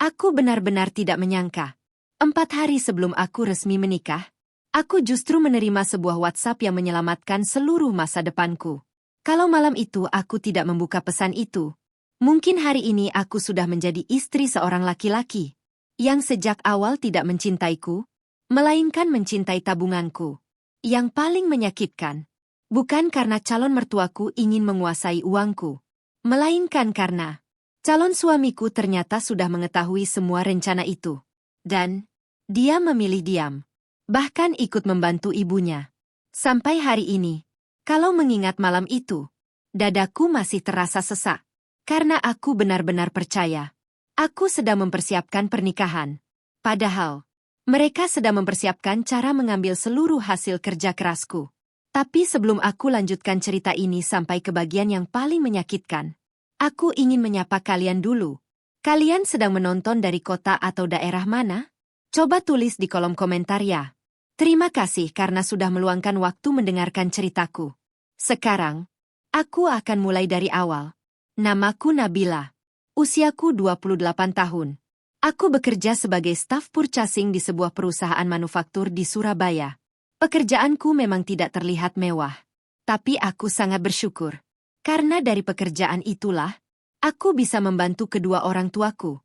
Aku benar-benar tidak menyangka. 4 hari sebelum aku resmi menikah, aku justru menerima sebuah WhatsApp yang menyelamatkan seluruh masa depanku. Kalau malam itu aku tidak membuka pesan itu, mungkin hari ini aku sudah menjadi istri seorang laki-laki yang sejak awal tidak mencintaiku, melainkan mencintai tabunganku. Yang paling menyakitkan, bukan karena calon mertuaku ingin menguasai uangku, melainkan karena calon suamiku ternyata sudah mengetahui semua rencana itu. Dan dia memilih diam, bahkan ikut membantu ibunya. Sampai hari ini, kalau mengingat malam itu, dadaku masih terasa sesak. Karena aku benar-benar percaya, aku sedang mempersiapkan pernikahan. Padahal, mereka sedang mempersiapkan cara mengambil seluruh hasil kerja kerasku. Tapi sebelum aku lanjutkan cerita ini sampai ke bagian yang paling menyakitkan, aku ingin menyapa kalian dulu. Kalian sedang menonton dari kota atau daerah mana? Coba tulis di kolom komentar ya. Terima kasih karena sudah meluangkan waktu mendengarkan ceritaku. Sekarang, aku akan mulai dari awal. Namaku Nabila. Usiaku 28 tahun. Aku bekerja sebagai staf purchasing di sebuah perusahaan manufaktur di Surabaya. Pekerjaanku memang tidak terlihat mewah. Tapi aku sangat bersyukur. Karena dari pekerjaan itulah, aku bisa membantu kedua orang tuaku,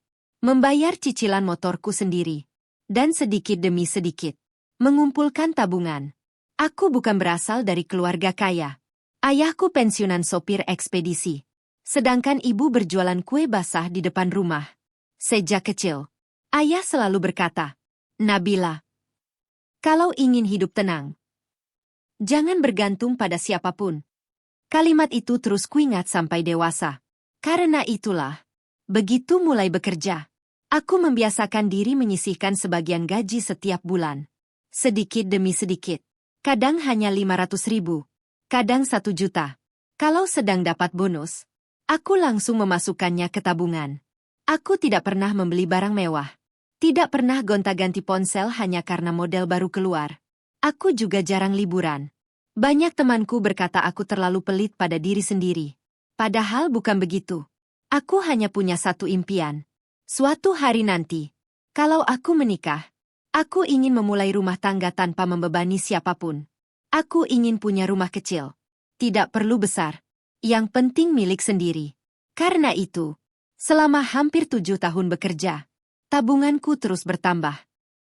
membayar cicilan motorku sendiri, dan sedikit demi sedikit, mengumpulkan tabungan. Aku bukan berasal dari keluarga kaya. Ayahku pensiunan sopir ekspedisi, sedangkan ibu berjualan kue basah di depan rumah. Sejak kecil, ayah selalu berkata, "Nabila, kalau ingin hidup tenang, jangan bergantung pada siapapun." Kalimat itu terus kuingat sampai dewasa. Karena itulah, begitu mulai bekerja, aku membiasakan diri menyisihkan sebagian gaji setiap bulan. Sedikit demi sedikit. Kadang hanya 500.000, kadang 1 juta. Kalau sedang dapat bonus, aku langsung memasukkannya ke tabungan. Aku tidak pernah membeli barang mewah. Tidak pernah gonta-ganti ponsel hanya karena model baru keluar. Aku juga jarang liburan. Banyak temanku berkata aku terlalu pelit pada diri sendiri. Padahal bukan begitu. Aku hanya punya satu impian. Suatu hari nanti, kalau aku menikah, aku ingin memulai rumah tangga tanpa membebani siapapun. Aku ingin punya rumah kecil. Tidak perlu besar. Yang penting milik sendiri. Karena itu, selama hampir 7 tahun bekerja, tabunganku terus bertambah.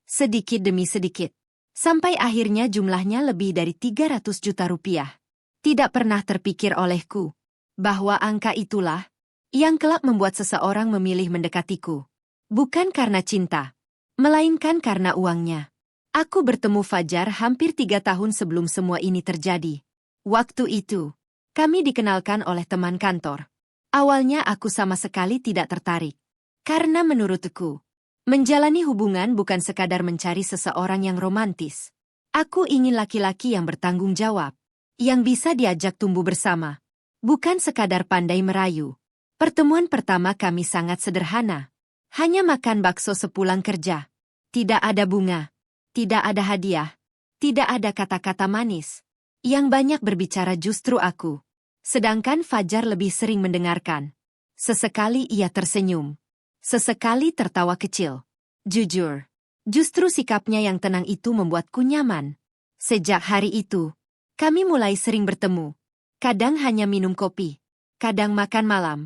Sedikit demi sedikit. Sampai akhirnya jumlahnya lebih dari 300 juta rupiah. Tidak pernah terpikir olehku bahwa angka itulah yang kelak membuat seseorang memilih mendekatiku. Bukan karena cinta, melainkan karena uangnya. Aku bertemu Fajar hampir 3 tahun sebelum semua ini terjadi. Waktu itu, kami dikenalkan oleh teman kantor. Awalnya aku sama sekali tidak tertarik. Karena menurutku, menjalani hubungan bukan sekadar mencari seseorang yang romantis. Aku ingin laki-laki yang bertanggung jawab, yang bisa diajak tumbuh bersama, bukan sekadar pandai merayu. Pertemuan pertama kami sangat sederhana. Hanya makan bakso sepulang kerja. Tidak ada bunga, tidak ada hadiah, tidak ada kata-kata manis. Yang banyak berbicara justru aku. Sedangkan Fajar lebih sering mendengarkan. Sesekali ia tersenyum. Sesekali tertawa kecil. Jujur, justru sikapnya yang tenang itu membuatku nyaman. Sejak hari itu, kami mulai sering bertemu. Kadang hanya minum kopi, kadang makan malam,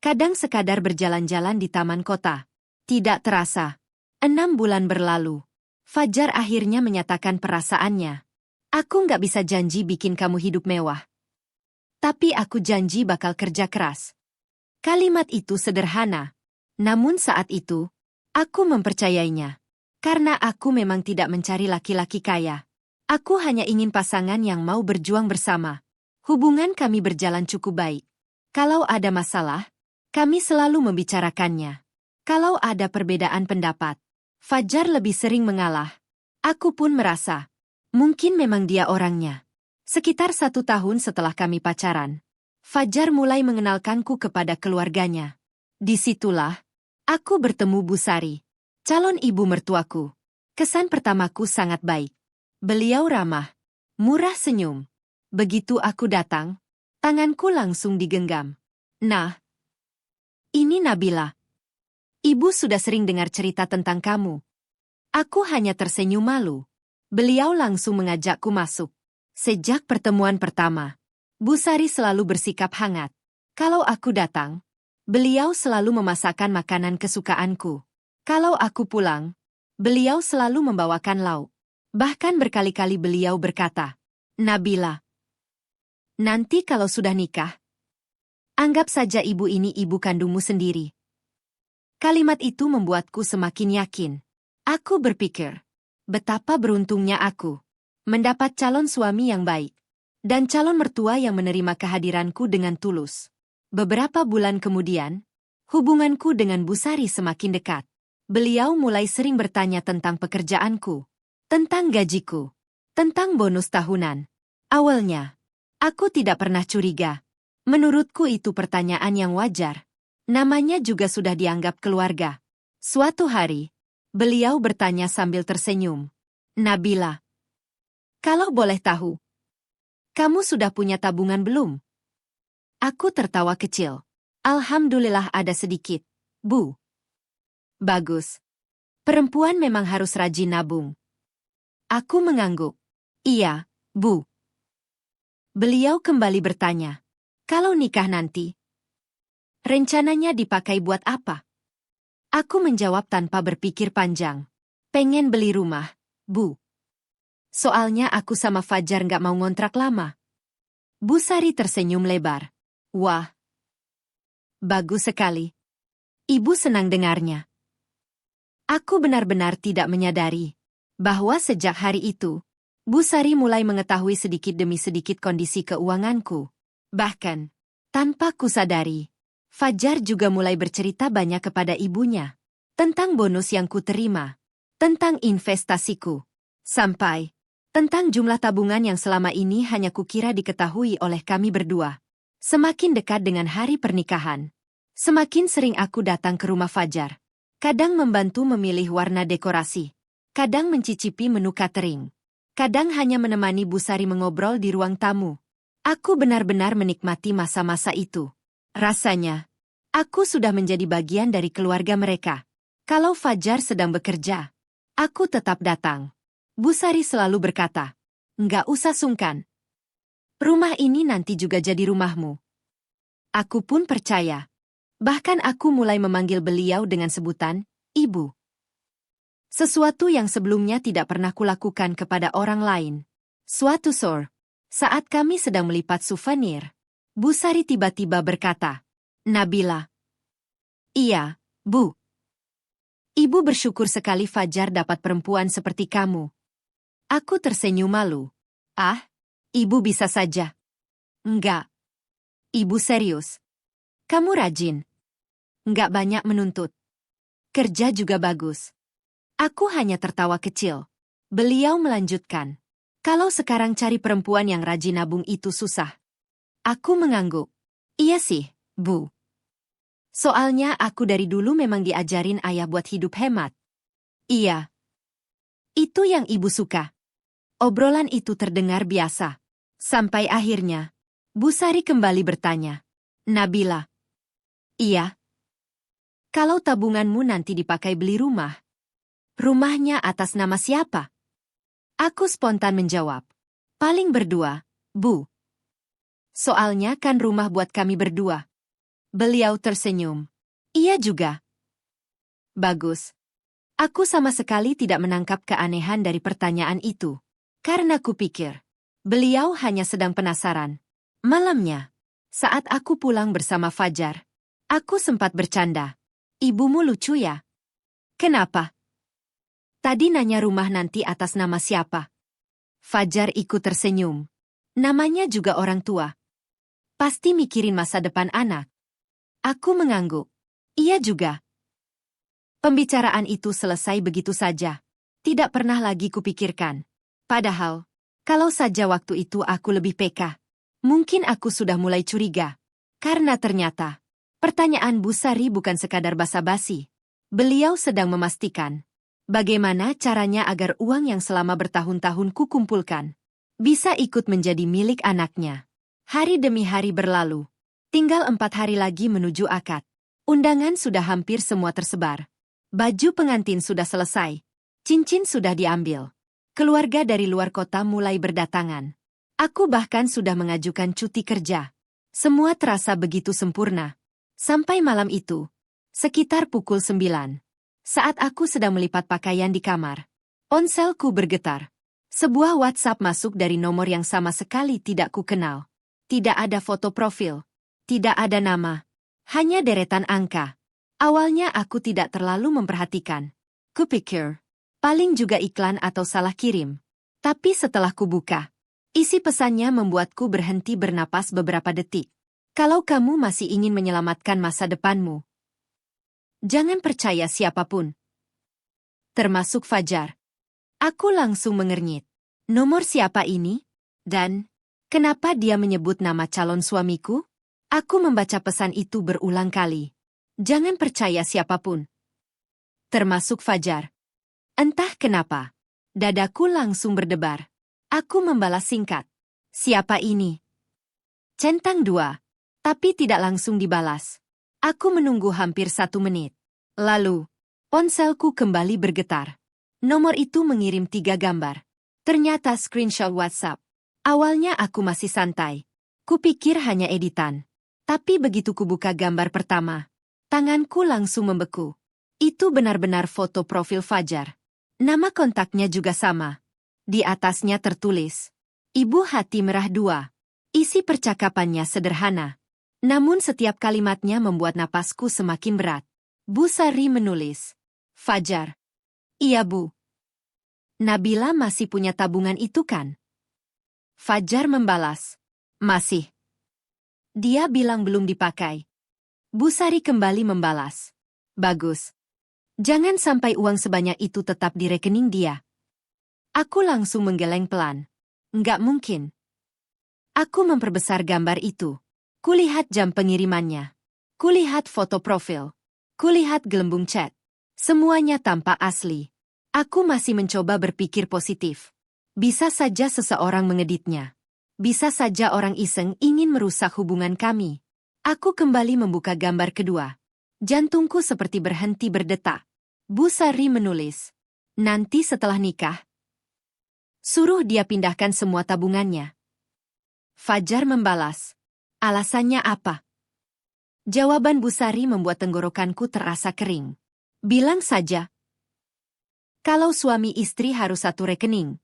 kadang sekadar berjalan-jalan di taman kota. Tidak terasa, 6 bulan berlalu. Fajar akhirnya menyatakan perasaannya. Aku nggak bisa janji bikin kamu hidup mewah. Tapi aku janji bakal kerja keras. Kalimat itu sederhana. Namun saat itu, aku mempercayainya. Karena aku memang tidak mencari laki-laki kaya. Aku hanya ingin pasangan yang mau berjuang bersama. Hubungan kami berjalan cukup baik. Kalau ada masalah, kami selalu membicarakannya. Kalau ada perbedaan pendapat, Fajar lebih sering mengalah. Aku pun merasa, mungkin memang dia orangnya. Sekitar 1 tahun setelah kami pacaran, Fajar mulai mengenalkanku kepada keluarganya. Disitulah, aku bertemu Bu Sari, calon ibu mertuaku. Kesan pertamaku sangat baik. Beliau ramah, murah senyum. Begitu aku datang, tanganku langsung digenggam. Nah, ini Nabila. Ibu sudah sering dengar cerita tentang kamu. Aku hanya tersenyum malu. Beliau langsung mengajakku masuk. Sejak pertemuan pertama, Bu Sari selalu bersikap hangat. Kalau aku datang, beliau selalu memasakkan makanan kesukaanku. Kalau aku pulang, beliau selalu membawakan lauk. Bahkan berkali-kali beliau berkata, "Nabila, nanti kalau sudah nikah, anggap saja ibu ini ibu kandungmu sendiri." Kalimat itu membuatku semakin yakin. Aku berpikir, betapa beruntungnya aku mendapat calon suami yang baik dan calon mertua yang menerima kehadiranku dengan tulus. Beberapa bulan kemudian, hubunganku dengan Bu Sari semakin dekat. Beliau mulai sering bertanya tentang pekerjaanku, tentang gajiku, tentang bonus tahunan. Awalnya, aku tidak pernah curiga. Menurutku itu pertanyaan yang wajar. Namanya juga sudah dianggap keluarga. Suatu hari, beliau bertanya sambil tersenyum, "Nabila, kalau boleh tahu, kamu sudah punya tabungan belum?" Aku tertawa kecil. "Alhamdulillah ada sedikit, Bu." "Bagus. Perempuan memang harus rajin nabung." Aku mengangguk. "Iya, Bu." Beliau kembali bertanya, "Kalau nikah nanti, rencananya dipakai buat apa?" Aku menjawab tanpa berpikir panjang. "Pengen beli rumah, Bu. Soalnya aku sama Fajar nggak mau ngontrak lama." Bu Sari tersenyum lebar. "Wah, bagus sekali. Ibu senang dengarnya." Aku benar-benar tidak menyadari bahwa sejak hari itu, Bu Sari mulai mengetahui sedikit demi sedikit kondisi keuanganku. Bahkan, tanpa kusadari, Fajar juga mulai bercerita banyak kepada ibunya tentang bonus yang kuterima, tentang investasiku, sampai tentang jumlah tabungan yang selama ini hanya kukira diketahui oleh kami berdua. Semakin dekat dengan hari pernikahan, semakin sering aku datang ke rumah Fajar. Kadang membantu memilih warna dekorasi, kadang mencicipi menu catering, kadang hanya menemani Bu Sari mengobrol di ruang tamu. Aku benar-benar menikmati masa-masa itu. Rasanya, aku sudah menjadi bagian dari keluarga mereka. Kalau Fajar sedang bekerja, aku tetap datang. Bu Sari selalu berkata, "Nggak usah sungkan. Rumah ini nanti juga jadi rumahmu." Aku pun percaya. Bahkan aku mulai memanggil beliau dengan sebutan, "Ibu." Sesuatu yang sebelumnya tidak pernah kulakukan kepada orang lain. Suatu sore, saat kami sedang melipat souvenir, Bu Sari tiba-tiba berkata, "Nabila." "Iya, Bu." "Ibu bersyukur sekali Fajar dapat perempuan seperti kamu." Aku tersenyum malu. "Ah, Ibu bisa saja." "Enggak. Ibu serius. Kamu rajin. Enggak banyak menuntut. Kerja juga bagus." Aku hanya tertawa kecil. Beliau melanjutkan, "Kalau sekarang cari perempuan yang rajin nabung itu susah." Aku mengangguk. "Iya sih, Bu. Soalnya aku dari dulu memang diajarin ayah buat hidup hemat." "Iya. Itu yang Ibu suka." Obrolan itu terdengar biasa. Sampai akhirnya, Bu Sari kembali bertanya, "Nabila." "Iya. Kalau tabunganmu nanti dipakai beli rumah, rumahnya atas nama siapa?" Aku spontan menjawab, "Paling berdua, Bu. Soalnya kan rumah buat kami berdua." Beliau tersenyum. "Iya juga." Bagus. Aku sama sekali tidak menangkap keanehan dari pertanyaan itu. Karena kupikir, beliau hanya sedang penasaran. Malamnya, saat aku pulang bersama Fajar, aku sempat bercanda. "Ibumu lucu ya?" "Kenapa?" "Tadi nanya rumah nanti atas nama siapa." Fajar ikut tersenyum. Namanya juga orang tua. Pasti mikirin masa depan anak. Aku mengangguk. Iya juga. Pembicaraan itu selesai begitu saja. Tidak pernah lagi kupikirkan. Padahal, kalau saja waktu itu aku lebih peka, mungkin aku sudah mulai curiga. Karena ternyata, pertanyaan Bu Sari bukan sekadar basa-basi. Beliau sedang memastikan bagaimana caranya agar uang yang selama bertahun-tahun kukumpulkan bisa ikut menjadi milik anaknya. Hari demi hari berlalu. Tinggal 4 hari lagi menuju akad. Undangan sudah hampir semua tersebar. Baju pengantin sudah selesai. Cincin sudah diambil. Keluarga dari luar kota mulai berdatangan. Aku bahkan sudah mengajukan cuti kerja. Semua terasa begitu sempurna. Sampai malam itu, sekitar pukul 9. Saat aku sedang melipat pakaian di kamar, ponselku bergetar. Sebuah WhatsApp masuk dari nomor yang sama sekali tidak kukenal. Tidak ada foto profil. Tidak ada nama. Hanya deretan angka. Awalnya aku tidak terlalu memperhatikan. Kupikir, paling juga iklan atau salah kirim. Tapi setelah kubuka, isi pesannya membuatku berhenti bernapas beberapa detik. Kalau kamu masih ingin menyelamatkan masa depanmu, jangan percaya siapapun. Termasuk Fajar. Aku langsung mengernyit. Nomor siapa ini? Dan, kenapa dia menyebut nama calon suamiku? Aku membaca pesan itu berulang kali. Jangan percaya siapapun. Termasuk Fajar. Entah kenapa, dadaku langsung berdebar. Aku membalas singkat. Siapa ini? Centang 2. Tapi tidak langsung dibalas. Aku menunggu hampir 1 menit. Lalu, ponselku kembali bergetar. Nomor itu mengirim 3 gambar. Ternyata screenshot WhatsApp. Awalnya aku masih santai. Kupikir hanya editan. Tapi begitu kubuka gambar pertama, tanganku langsung membeku. Itu benar-benar foto profil Fajar. Nama kontaknya juga sama. Di atasnya tertulis, Ibu Hati Merah 2. Isi percakapannya sederhana. Namun setiap kalimatnya membuat napasku semakin berat. Bu Sari menulis, Fajar. Iya Bu. Nabila masih punya tabungan itu kan? Fajar membalas, masih. Dia bilang belum dipakai. Bu Sari kembali membalas, bagus. Jangan sampai uang sebanyak itu tetap di rekening dia. Aku langsung menggeleng pelan. Nggak mungkin. Aku memperbesar gambar itu. Kulihat jam pengirimannya. Kulihat foto profil. Kulihat gelembung chat. Semuanya tampak asli. Aku masih mencoba berpikir positif. Bisa saja seseorang mengeditnya. Bisa saja orang iseng ingin merusak hubungan kami. Aku kembali membuka gambar kedua. Jantungku seperti berhenti berdetak. Bu Sari menulis, nanti setelah nikah, suruh dia pindahkan semua tabungannya. Fajar membalas, alasannya apa? Jawaban Bu Sari membuat tenggorokanku terasa kering. Bilang saja, kalau suami istri harus satu rekening.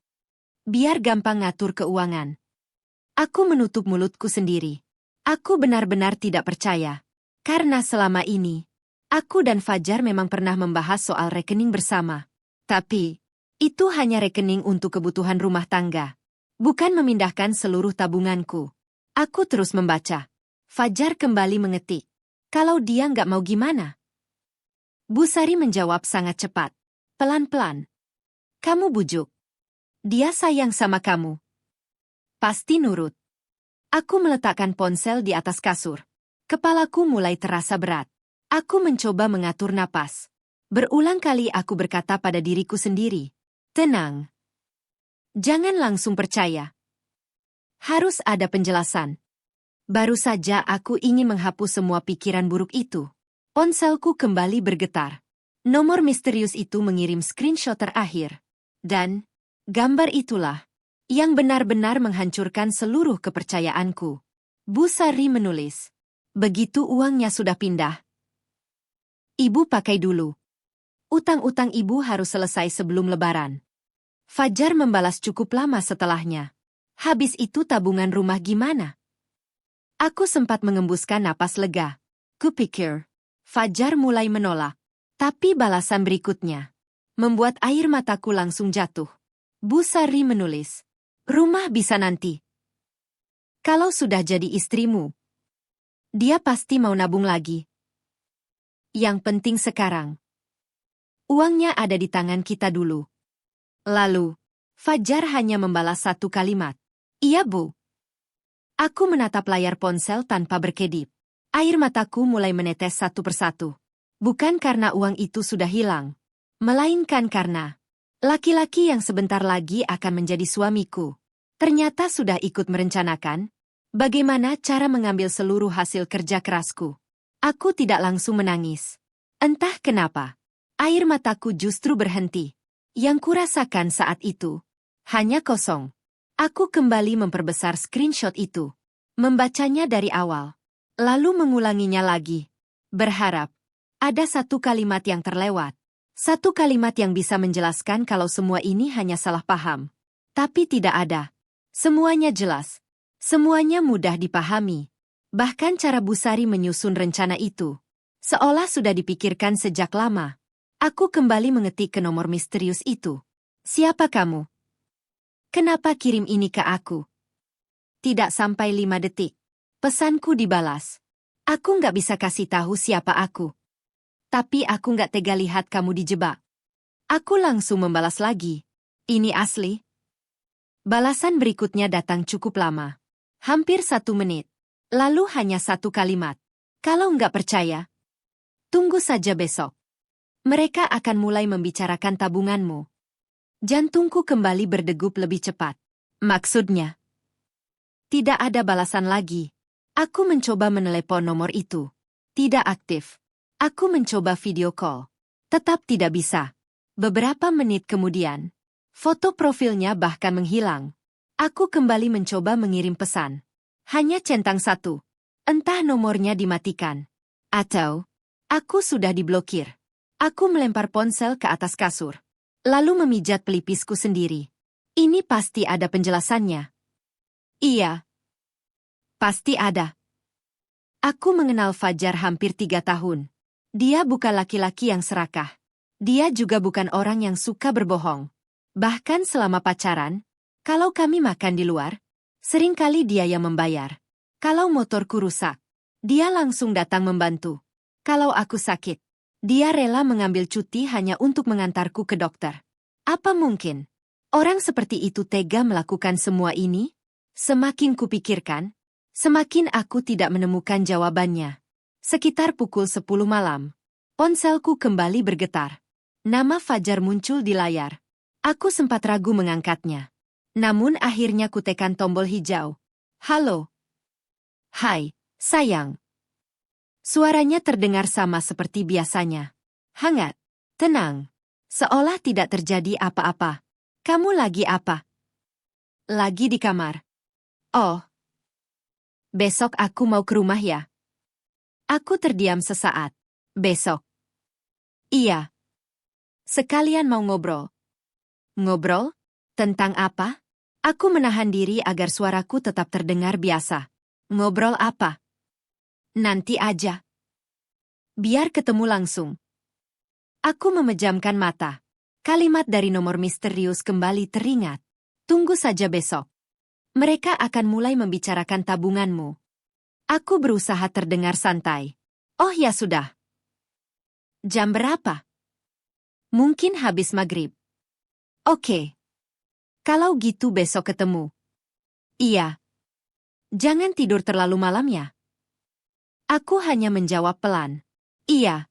Biar gampang ngatur keuangan. Aku menutup mulutku sendiri. Aku benar-benar tidak percaya. Karena selama ini, aku dan Fajar memang pernah membahas soal rekening bersama. Tapi, itu hanya rekening untuk kebutuhan rumah tangga. Bukan memindahkan seluruh tabunganku. Aku terus membaca. Fajar kembali mengetik. Kalau dia nggak mau gimana? Bu Sari menjawab sangat cepat. Pelan-pelan. Kamu bujuk. Dia sayang sama kamu. Pasti nurut. Aku meletakkan ponsel di atas kasur. Kepalaku mulai terasa berat. Aku mencoba mengatur napas. Berulang kali aku berkata pada diriku sendiri, tenang. Jangan langsung percaya. Harus ada penjelasan. Baru saja aku ingin menghapus semua pikiran buruk itu. Ponselku kembali bergetar. Nomor misterius itu mengirim screenshot terakhir. Dan, gambar itulah yang benar-benar menghancurkan seluruh kepercayaanku. Bu Sari menulis, begitu uangnya sudah pindah, Ibu pakai dulu. Utang-utang ibu harus selesai sebelum Lebaran. Fajar membalas cukup lama setelahnya. Habis itu tabungan rumah gimana? Aku sempat mengembuskan napas lega. Kupikir, Fajar mulai menolak. Tapi balasan berikutnya membuat air mataku langsung jatuh. Bu Sari menulis, rumah bisa nanti. Kalau sudah jadi istrimu, dia pasti mau nabung lagi. Yang penting sekarang, uangnya ada di tangan kita dulu. Lalu, Fajar hanya membalas satu kalimat. Iya, Bu. Aku menatap layar ponsel tanpa berkedip. Air mataku mulai menetes satu persatu. Bukan karena uang itu sudah hilang, melainkan karena laki-laki yang sebentar lagi akan menjadi suamiku ternyata sudah ikut merencanakan bagaimana cara mengambil seluruh hasil kerja kerasku. Aku tidak langsung menangis. Entah kenapa, air mataku justru berhenti. Yang kurasakan saat itu hanya kosong. Aku kembali memperbesar screenshot itu, membacanya dari awal, lalu mengulanginya lagi. Berharap ada satu kalimat yang terlewat. Satu kalimat yang bisa menjelaskan kalau semua ini hanya salah paham. Tapi tidak ada. Semuanya jelas. Semuanya mudah dipahami. Bahkan cara Busari menyusun rencana itu seolah sudah dipikirkan sejak lama. Aku kembali mengetik ke nomor misterius itu. Siapa kamu? Kenapa kirim ini ke aku? Tidak sampai 5 detik. Pesanku dibalas. Aku nggak bisa kasih tahu siapa aku. Tapi aku nggak tega lihat kamu dijebak. Aku langsung membalas lagi. Ini asli? Balasan berikutnya datang cukup lama. Hampir 1 menit. Lalu hanya satu kalimat. Kalau nggak percaya, tunggu saja besok. Mereka akan mulai membicarakan tabunganmu. Jantungku kembali berdegup lebih cepat. Maksudnya? Tidak ada balasan lagi. Aku mencoba menelepon nomor itu. Tidak aktif. Aku mencoba video call. Tetap tidak bisa. Beberapa menit kemudian, foto profilnya bahkan menghilang. Aku kembali mencoba mengirim pesan. Hanya centang satu. Entah nomornya dimatikan. Atau, aku sudah diblokir. Aku melempar ponsel ke atas kasur. Lalu memijat pelipisku sendiri. Ini pasti ada penjelasannya. Iya. Pasti ada. Aku mengenal Fajar hampir 3 tahun. Dia bukan laki-laki yang serakah. Dia juga bukan orang yang suka berbohong. Bahkan selama pacaran, kalau kami makan di luar, seringkali dia yang membayar. Kalau motorku rusak, dia langsung datang membantu. Kalau aku sakit, dia rela mengambil cuti hanya untuk mengantarku ke dokter. Apa mungkin orang seperti itu tega melakukan semua ini? Semakin kupikirkan, semakin aku tidak menemukan jawabannya. Sekitar pukul 10 malam, ponselku kembali bergetar. Nama Fajar muncul di layar. Aku sempat ragu mengangkatnya. Namun akhirnya kutekan tombol hijau. Halo. Hai, sayang. Suaranya terdengar sama seperti biasanya. Hangat, tenang, seolah tidak terjadi apa-apa. Kamu lagi apa? Lagi di kamar. Oh. Besok aku mau ke rumah ya. Aku terdiam sesaat. Besok. Iya. Sekalian mau ngobrol. Ngobrol? Tentang apa? Aku menahan diri agar suaraku tetap terdengar biasa. Ngobrol apa? Nanti aja. Biar ketemu langsung. Aku memejamkan mata. Kalimat dari nomor misterius kembali teringat. Tunggu saja besok. Mereka akan mulai membicarakan tabunganmu. Aku berusaha terdengar santai. Oh ya sudah. Jam berapa? Mungkin habis maghrib. Oke. Kalau gitu besok ketemu. Iya. Jangan tidur terlalu malam ya. Aku hanya menjawab pelan. Iya.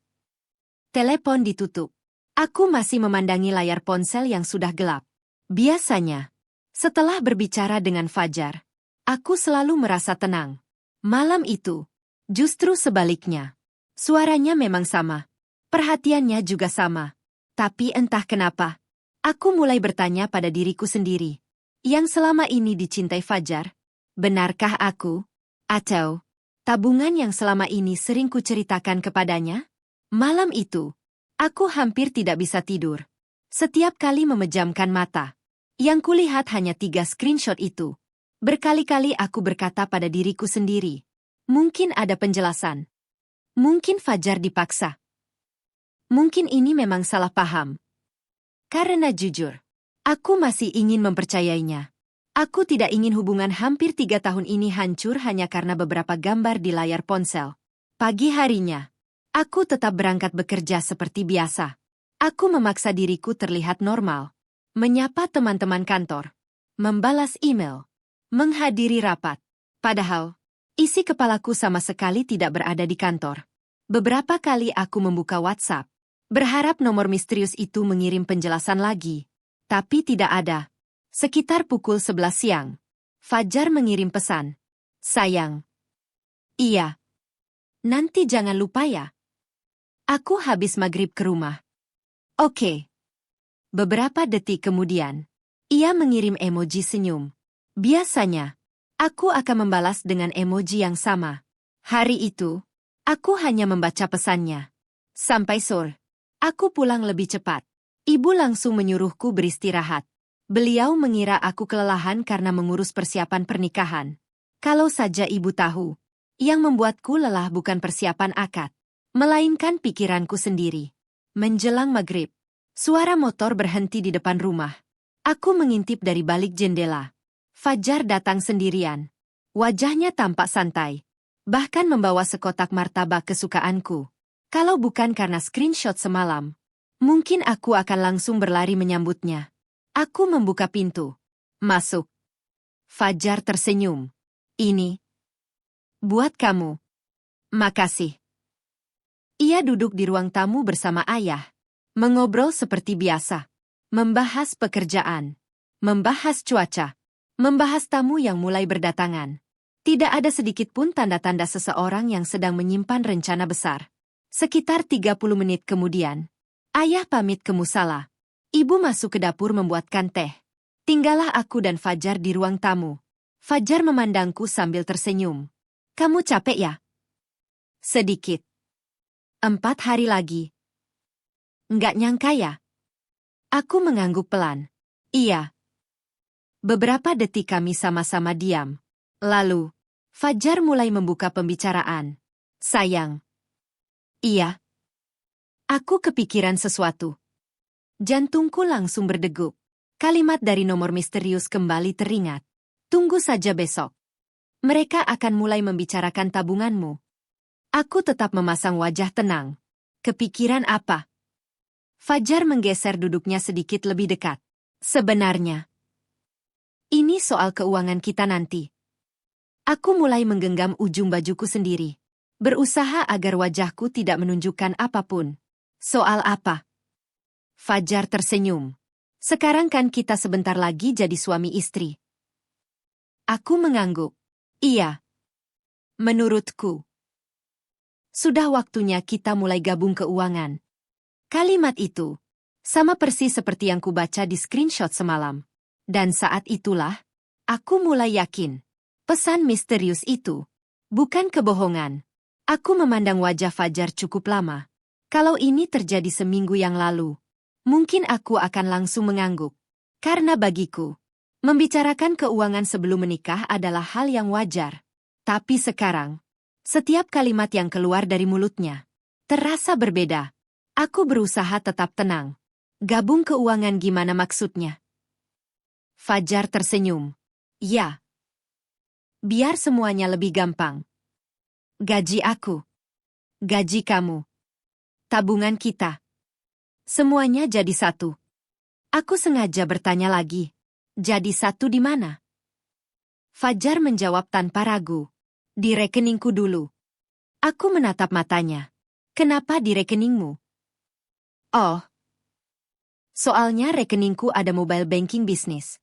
Telepon ditutup. Aku masih memandangi layar ponsel yang sudah gelap. Biasanya, setelah berbicara dengan Fajar, aku selalu merasa tenang. Malam itu, justru sebaliknya. Suaranya memang sama. Perhatiannya juga sama. Tapi entah kenapa, aku mulai bertanya pada diriku sendiri. Yang selama ini dicintai Fajar, benarkah aku? Atau tabungan yang selama ini sering kuceritakan kepadanya? Malam itu, aku hampir tidak bisa tidur. Setiap kali memejamkan mata, yang kulihat hanya 3 screenshot itu. Berkali-kali aku berkata pada diriku sendiri, mungkin ada penjelasan. Mungkin Fajar dipaksa. Mungkin ini memang salah paham. Karena jujur, aku masih ingin mempercayainya. Aku tidak ingin hubungan hampir 3 tahun ini hancur hanya karena beberapa gambar di layar ponsel. Pagi harinya, aku tetap berangkat bekerja seperti biasa. Aku memaksa diriku terlihat normal. Menyapa teman-teman kantor. Membalas email. Menghadiri rapat. Padahal, isi kepalaku sama sekali tidak berada di kantor. Beberapa kali aku membuka WhatsApp. Berharap nomor misterius itu mengirim penjelasan lagi. Tapi tidak ada. Sekitar pukul 11 siang. Fajar mengirim pesan. Sayang. Iya. Nanti jangan lupa ya. Aku habis maghrib ke rumah. Oke. Beberapa detik kemudian, ia mengirim emoji senyum. Biasanya, aku akan membalas dengan emoji yang sama. Hari itu, aku hanya membaca pesannya. Sampai sore, aku pulang lebih cepat. Ibu langsung menyuruhku beristirahat. Beliau mengira aku kelelahan karena mengurus persiapan pernikahan. Kalau saja ibu tahu, yang membuatku lelah bukan persiapan akad, melainkan pikiranku sendiri. Menjelang maghrib, suara motor berhenti di depan rumah. Aku mengintip dari balik jendela. Fajar datang sendirian. Wajahnya tampak santai, bahkan membawa sekotak martabak kesukaanku. Kalau bukan karena screenshot semalam, mungkin aku akan langsung berlari menyambutnya. Aku membuka pintu. Masuk. Fajar tersenyum. Ini buat kamu. Makasih. Ia duduk di ruang tamu bersama ayah. Mengobrol seperti biasa. Membahas pekerjaan. Membahas cuaca. Membahas tamu yang mulai berdatangan. Tidak ada sedikit pun tanda-tanda seseorang yang sedang menyimpan rencana besar. Sekitar 30 menit kemudian, ayah pamit ke musala. Ibu masuk ke dapur membuatkan teh. Tinggallah aku dan Fajar di ruang tamu. Fajar memandangku sambil tersenyum. Kamu capek ya? Sedikit. 4 hari lagi. Nggak nyangka ya? Aku mengangguk pelan. Iya. Beberapa detik kami sama-sama diam. Lalu, Fajar mulai membuka pembicaraan. Sayang. Iya. Aku kepikiran sesuatu. Jantungku langsung berdegup. Kalimat dari nomor misterius kembali teringat. Tunggu saja besok. Mereka akan mulai membicarakan tabunganmu. Aku tetap memasang wajah tenang. Kepikiran apa? Fajar menggeser duduknya sedikit lebih dekat. Sebenarnya, ini soal keuangan kita nanti. Aku mulai menggenggam ujung bajuku sendiri. Berusaha agar wajahku tidak menunjukkan apapun. Soal apa? Fajar tersenyum. Sekarang kan kita sebentar lagi jadi suami istri. Aku mengangguk. Iya. Menurutku, sudah waktunya kita mulai gabung keuangan. Kalimat itu sama persis seperti yang kubaca di screenshot semalam. Dan saat itulah, aku mulai yakin. Pesan misterius itu bukan kebohongan. Aku memandang wajah Fajar cukup lama. Kalau ini terjadi seminggu yang lalu, mungkin aku akan langsung mengangguk. Karena bagiku, membicarakan keuangan sebelum menikah adalah hal yang wajar. Tapi sekarang, setiap kalimat yang keluar dari mulutnya terasa berbeda. Aku berusaha tetap tenang. Gabung keuangan gimana maksudnya? Fajar tersenyum. Ya. Biar semuanya lebih gampang. Gaji aku. Gaji kamu. Tabungan kita. Semuanya jadi satu. Aku sengaja bertanya lagi. Jadi satu di mana? Fajar menjawab tanpa ragu. Di rekeningku dulu. Aku menatap matanya. Kenapa di rekeningmu? Oh. Soalnya rekeningku ada mobile banking bisnis.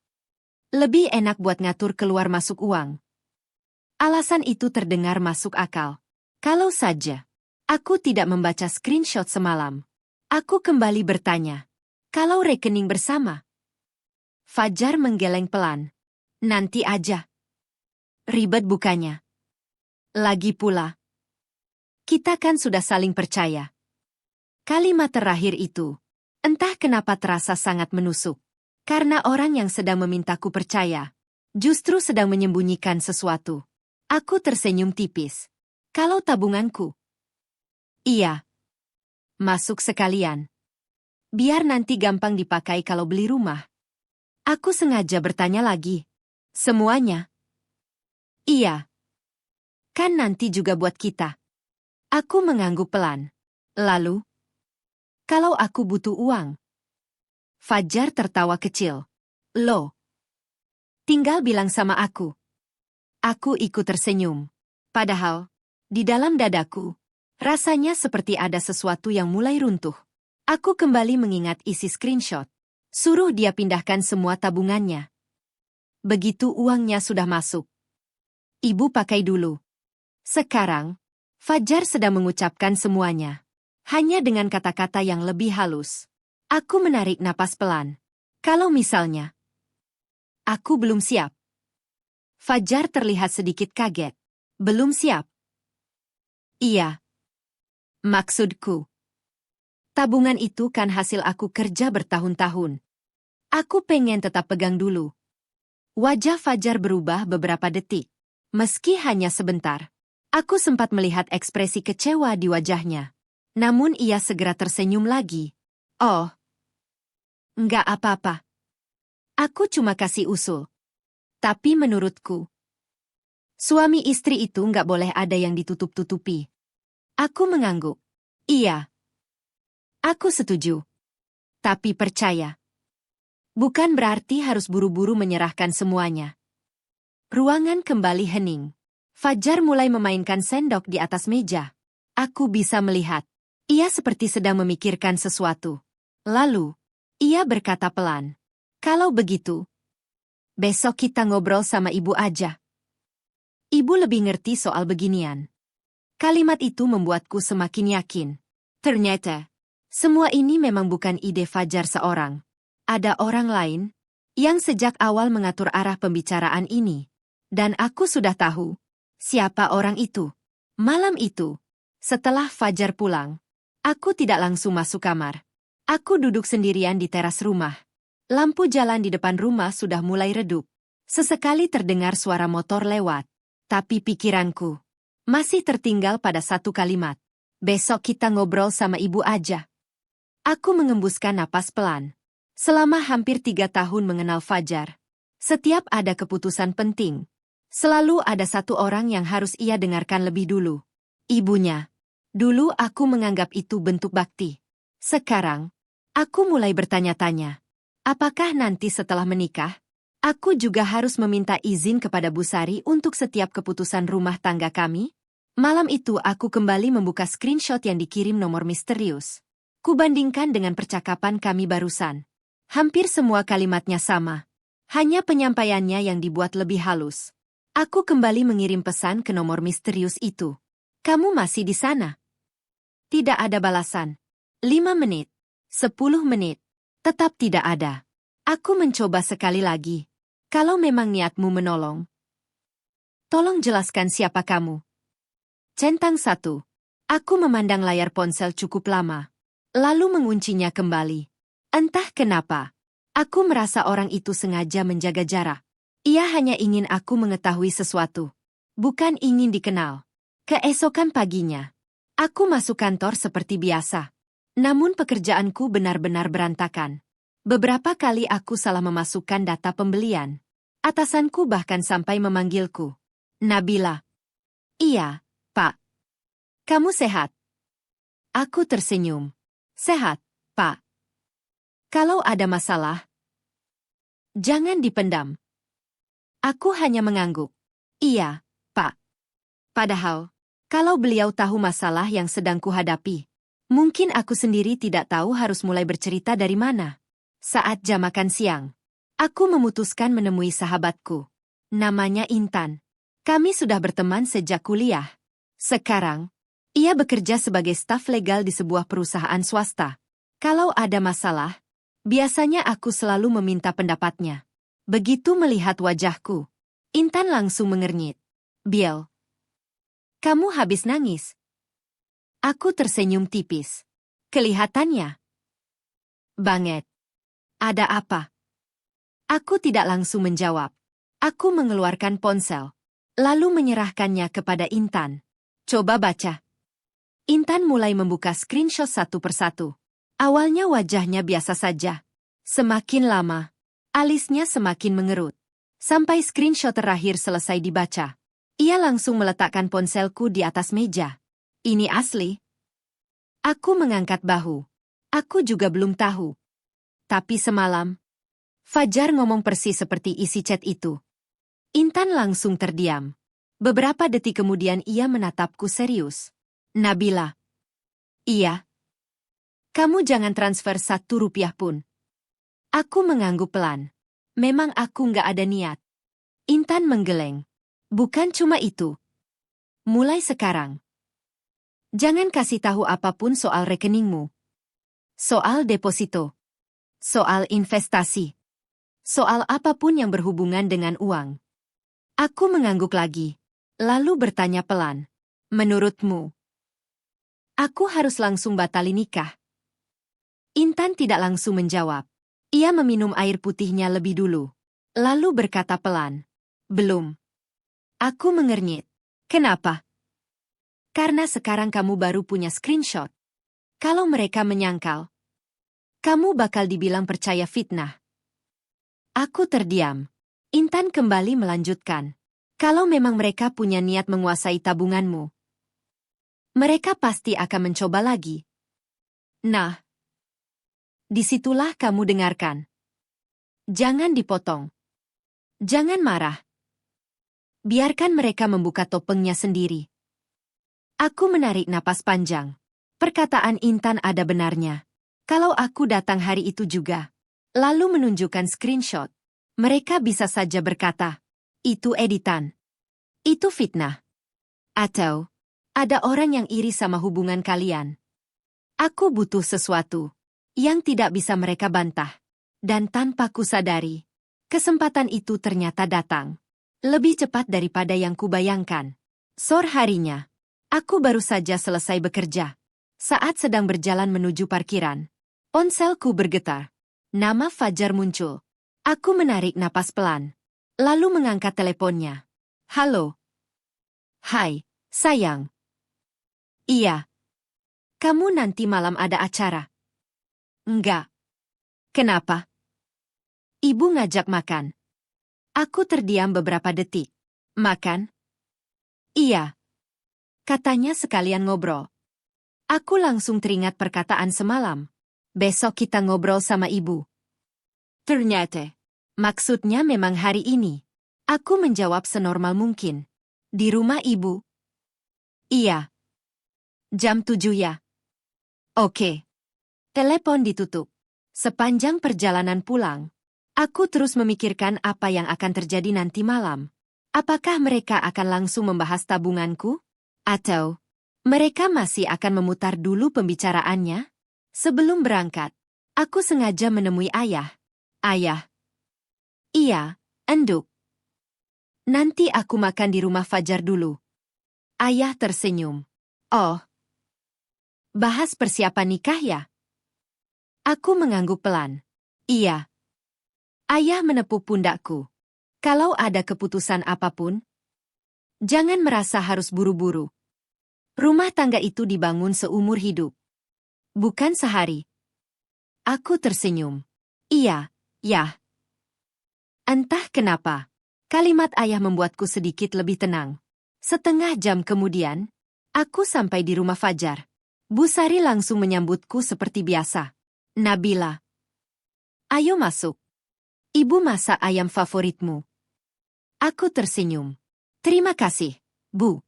Lebih enak buat ngatur keluar masuk uang. Alasan itu terdengar masuk akal. Kalau saja aku tidak membaca screenshot semalam, aku kembali bertanya. Kalau rekening bersama? Fajar menggeleng pelan. Nanti aja. Ribet bukannya. Lagi pula, kita kan sudah saling percaya. Kalimat terakhir itu, entah kenapa terasa sangat menusuk. Karena orang yang sedang memintaku percaya, justru sedang menyembunyikan sesuatu. Aku tersenyum tipis. Kalau tabunganku? Iya. Masuk sekalian. Biar nanti gampang dipakai kalau beli rumah. Aku sengaja bertanya lagi. Semuanya? Iya. Kan nanti juga buat kita. Aku mengangguk pelan. Lalu, kalau aku butuh uang? Fajar tertawa kecil. Loh. Tinggal bilang sama aku. Aku ikut tersenyum. Padahal, di dalam dadaku, rasanya seperti ada sesuatu yang mulai runtuh. Aku kembali mengingat isi screenshot. Suruh dia pindahkan semua tabungannya. Begitu uangnya sudah masuk. Ibu pakai dulu. Sekarang, Fajar sedang mengucapkan semuanya. Hanya dengan kata-kata yang lebih halus. Aku menarik napas pelan. Kalau misalnya, aku belum siap. Fajar terlihat sedikit kaget. Belum siap? Iya. Maksudku, tabungan itu kan hasil aku kerja bertahun-tahun. Aku pengen tetap pegang dulu. Wajah Fajar berubah beberapa detik. Meski hanya sebentar. Aku sempat melihat ekspresi kecewa di wajahnya. Namun ia segera tersenyum lagi. Oh, enggak apa-apa. Aku cuma kasih usul. Tapi menurutku, suami istri itu enggak boleh ada yang ditutup-tutupi. Aku mengangguk. Iya. Aku setuju. Tapi percaya. Bukan berarti harus buru-buru menyerahkan semuanya. Ruangan kembali hening. Fajar mulai memainkan sendok di atas meja. Aku bisa melihat. Ia seperti sedang memikirkan sesuatu. Lalu, ia berkata pelan. Kalau begitu, besok kita ngobrol sama ibu aja. Ibu lebih ngerti soal beginian. Kalimat itu membuatku semakin yakin. Ternyata, semua ini memang bukan ide Fajar seorang. Ada orang lain yang sejak awal mengatur arah pembicaraan ini. Dan aku sudah tahu siapa orang itu. Malam itu, setelah Fajar pulang, aku tidak langsung masuk kamar. Aku duduk sendirian di teras rumah. Lampu jalan di depan rumah sudah mulai redup. Sesekali terdengar suara motor lewat. Tapi pikiranku masih tertinggal pada satu kalimat. Besok kita ngobrol sama ibu aja. Aku mengembuskan napas pelan. Selama hampir 3 tahun mengenal Fajar, setiap ada keputusan penting, selalu ada satu orang yang harus ia dengarkan lebih dulu. Ibunya. Dulu aku menganggap itu bentuk bakti. Sekarang, aku mulai bertanya-tanya. Apakah nanti setelah menikah, aku juga harus meminta izin kepada Bu Sari untuk setiap keputusan rumah tangga kami? Malam itu aku kembali membuka screenshot yang dikirim nomor misterius. Kubandingkan dengan percakapan kami barusan. Hampir semua kalimatnya sama. Hanya penyampaiannya yang dibuat lebih halus. Aku kembali mengirim pesan ke nomor misterius itu. Kamu masih di sana? Tidak ada balasan. 5 menit. 10 menit. Tetap tidak ada. Aku mencoba sekali lagi. Kalau memang niatmu menolong, tolong jelaskan siapa kamu. Centang 1. Aku memandang layar ponsel cukup lama. Lalu menguncinya kembali. Entah kenapa, aku merasa orang itu sengaja menjaga jarak. Ia hanya ingin aku mengetahui sesuatu. Bukan ingin dikenal. Keesokan paginya, aku masuk kantor seperti biasa. Namun pekerjaanku benar-benar berantakan. Beberapa kali aku salah memasukkan data pembelian. Atasanku bahkan sampai memanggilku. Nabila. Iya, Pak. Kamu sehat? Aku tersenyum. Sehat, Pak. Kalau ada masalah, jangan dipendam. Aku hanya mengangguk. Iya, Pak. Padahal, kalau beliau tahu masalah yang sedang kuhadapi, mungkin aku sendiri tidak tahu harus mulai bercerita dari mana. Saat jam makan siang, aku memutuskan menemui sahabatku. Namanya Intan. Kami sudah berteman sejak kuliah. Sekarang, ia bekerja sebagai staf legal di sebuah perusahaan swasta. Kalau ada masalah, biasanya aku selalu meminta pendapatnya. Begitu melihat wajahku, Intan langsung mengernyit. Biel, kamu habis nangis. Aku tersenyum tipis. Kelihatannya. Banget. Ada apa? Aku tidak langsung menjawab. Aku mengeluarkan ponsel, lalu menyerahkannya kepada Intan. Coba baca. Intan mulai membuka screenshot satu persatu. Awalnya wajahnya biasa saja. Semakin lama, alisnya semakin mengerut. Sampai screenshot terakhir selesai dibaca. Ia langsung meletakkan ponselku di atas meja. Ini asli. Aku mengangkat bahu. Aku juga belum tahu. Tapi semalam, Fajar ngomong persis seperti isi chat itu. Intan langsung terdiam. Beberapa detik kemudian ia menatapku serius. Nabila. Iya. Kamu jangan transfer 1 rupiah pun. Aku mengangguk pelan. Memang aku nggak ada niat. Intan menggeleng. Bukan cuma itu. Mulai sekarang, Jangan kasih tahu apapun soal rekeningmu. Soal deposito. Soal investasi. Soal apapun yang berhubungan dengan uang. Aku mengangguk lagi. Lalu bertanya pelan. Menurutmu, aku harus langsung batalin nikah? Intan tidak langsung menjawab. Ia meminum air putihnya lebih dulu. Lalu berkata pelan. Belum. Aku mengernyit. Kenapa? Karena sekarang kamu baru punya screenshot. Kalau mereka menyangkal, kamu bakal dibilang percaya fitnah. Aku terdiam. Intan kembali melanjutkan. Kalau memang mereka punya niat menguasai tabunganmu, mereka pasti akan mencoba lagi. Nah, disitulah kamu dengarkan. Jangan dipotong. Jangan marah. Biarkan mereka membuka topengnya sendiri. Aku menarik napas panjang. Perkataan Intan ada benarnya. Kalau aku datang hari itu juga, lalu menunjukkan screenshot, mereka bisa saja berkata, itu editan. Itu fitnah. Atau, ada orang yang iri sama hubungan kalian. Aku butuh sesuatu yang tidak bisa mereka bantah. Dan tanpa kusadari, kesempatan itu ternyata datang. Lebih cepat daripada yang kubayangkan. Sore harinya, aku baru saja selesai bekerja. Saat sedang berjalan menuju parkiran, ponselku bergetar. Nama Fajar muncul. Aku menarik napas pelan, lalu mengangkat teleponnya. Halo. Hai, sayang. Iya. Kamu nanti malam ada acara? Enggak. Kenapa? Ibu ngajak makan. Aku terdiam beberapa detik. Makan? Iya. Katanya sekalian ngobrol. Aku langsung teringat perkataan semalam. Besok kita ngobrol sama ibu. Ternyata, maksudnya memang hari ini. Aku menjawab senormal mungkin. Di rumah ibu? Iya. Jam 7 ya? Oke. Telepon ditutup. Sepanjang perjalanan pulang, aku terus memikirkan apa yang akan terjadi nanti malam. Apakah mereka akan langsung membahas tabunganku? Atau mereka masih akan memutar dulu pembicaraannya? Sebelum berangkat, aku sengaja menemui ayah. Ayah. Iya, enduk. Nanti aku makan di rumah Fajar dulu. Ayah tersenyum. Oh. Bahas persiapan nikah ya? Aku mengangguk pelan. Iya. Ayah menepuk pundakku. Kalau ada keputusan apapun, jangan merasa harus buru-buru. Rumah tangga itu dibangun seumur hidup. Bukan sehari. Aku tersenyum. Iya, ya. Entah kenapa, kalimat ayah membuatku sedikit lebih tenang. Setengah jam kemudian, aku sampai di rumah Fajar. Bu Sari langsung menyambutku seperti biasa. Nabila. Ayo masuk. Ibu masak ayam favoritmu. Aku tersenyum. Terima kasih, Bu.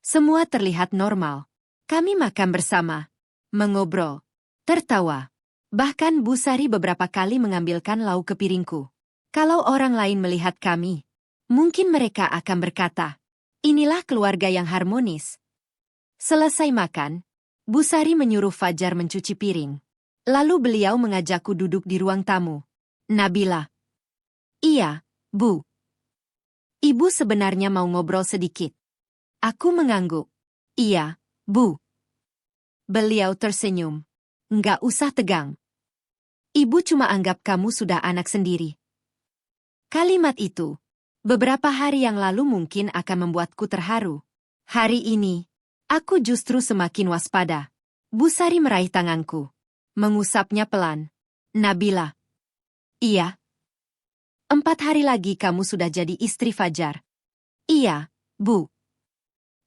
Semua terlihat normal. Kami makan bersama, mengobrol, tertawa. Bahkan Bu Sari beberapa kali mengambilkan lauk ke piringku. Kalau orang lain melihat kami, mungkin mereka akan berkata, inilah keluarga yang harmonis. Selesai makan, Bu Sari menyuruh Fajar mencuci piring. Lalu beliau mengajakku duduk di ruang tamu. Nabila. Iya, Bu. Ibu sebenarnya mau ngobrol sedikit. Aku mengangguk. Iya, Bu. Beliau tersenyum. Nggak usah tegang. Ibu cuma anggap kamu sudah anak sendiri. Kalimat itu, beberapa hari yang lalu mungkin akan membuatku terharu. Hari ini, aku justru semakin waspada. Bu Sari meraih tanganku. Mengusapnya pelan. Nabila. Iya. 4 hari lagi kamu sudah jadi istri Fajar. Iya, Bu.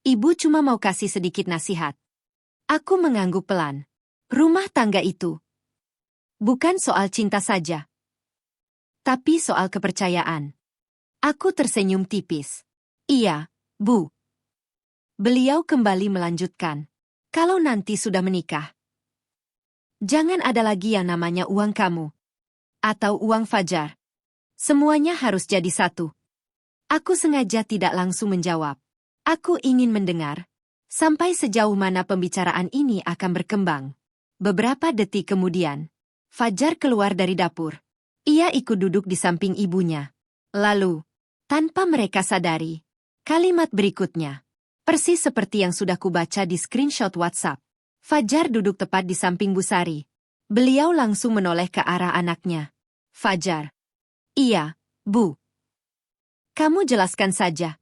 Ibu cuma mau kasih sedikit nasihat. Aku mengangguk pelan. Rumah tangga itu bukan soal cinta saja, tapi soal kepercayaan. Aku tersenyum tipis. Iya, Bu. Beliau kembali melanjutkan. Kalau nanti sudah menikah, jangan ada lagi yang namanya uang kamu atau uang Fajar. Semuanya harus jadi satu. Aku sengaja tidak langsung menjawab. Aku ingin mendengar Sampai sejauh mana pembicaraan ini akan berkembang? Beberapa detik kemudian, Fajar keluar dari dapur. Ia ikut duduk di samping ibunya. Lalu, tanpa mereka sadari, kalimat berikutnya, persis seperti yang sudah kubaca di screenshot WhatsApp. Fajar duduk tepat di samping Busari. Beliau langsung menoleh ke arah anaknya. Fajar. Iya, Bu. Kamu jelaskan saja.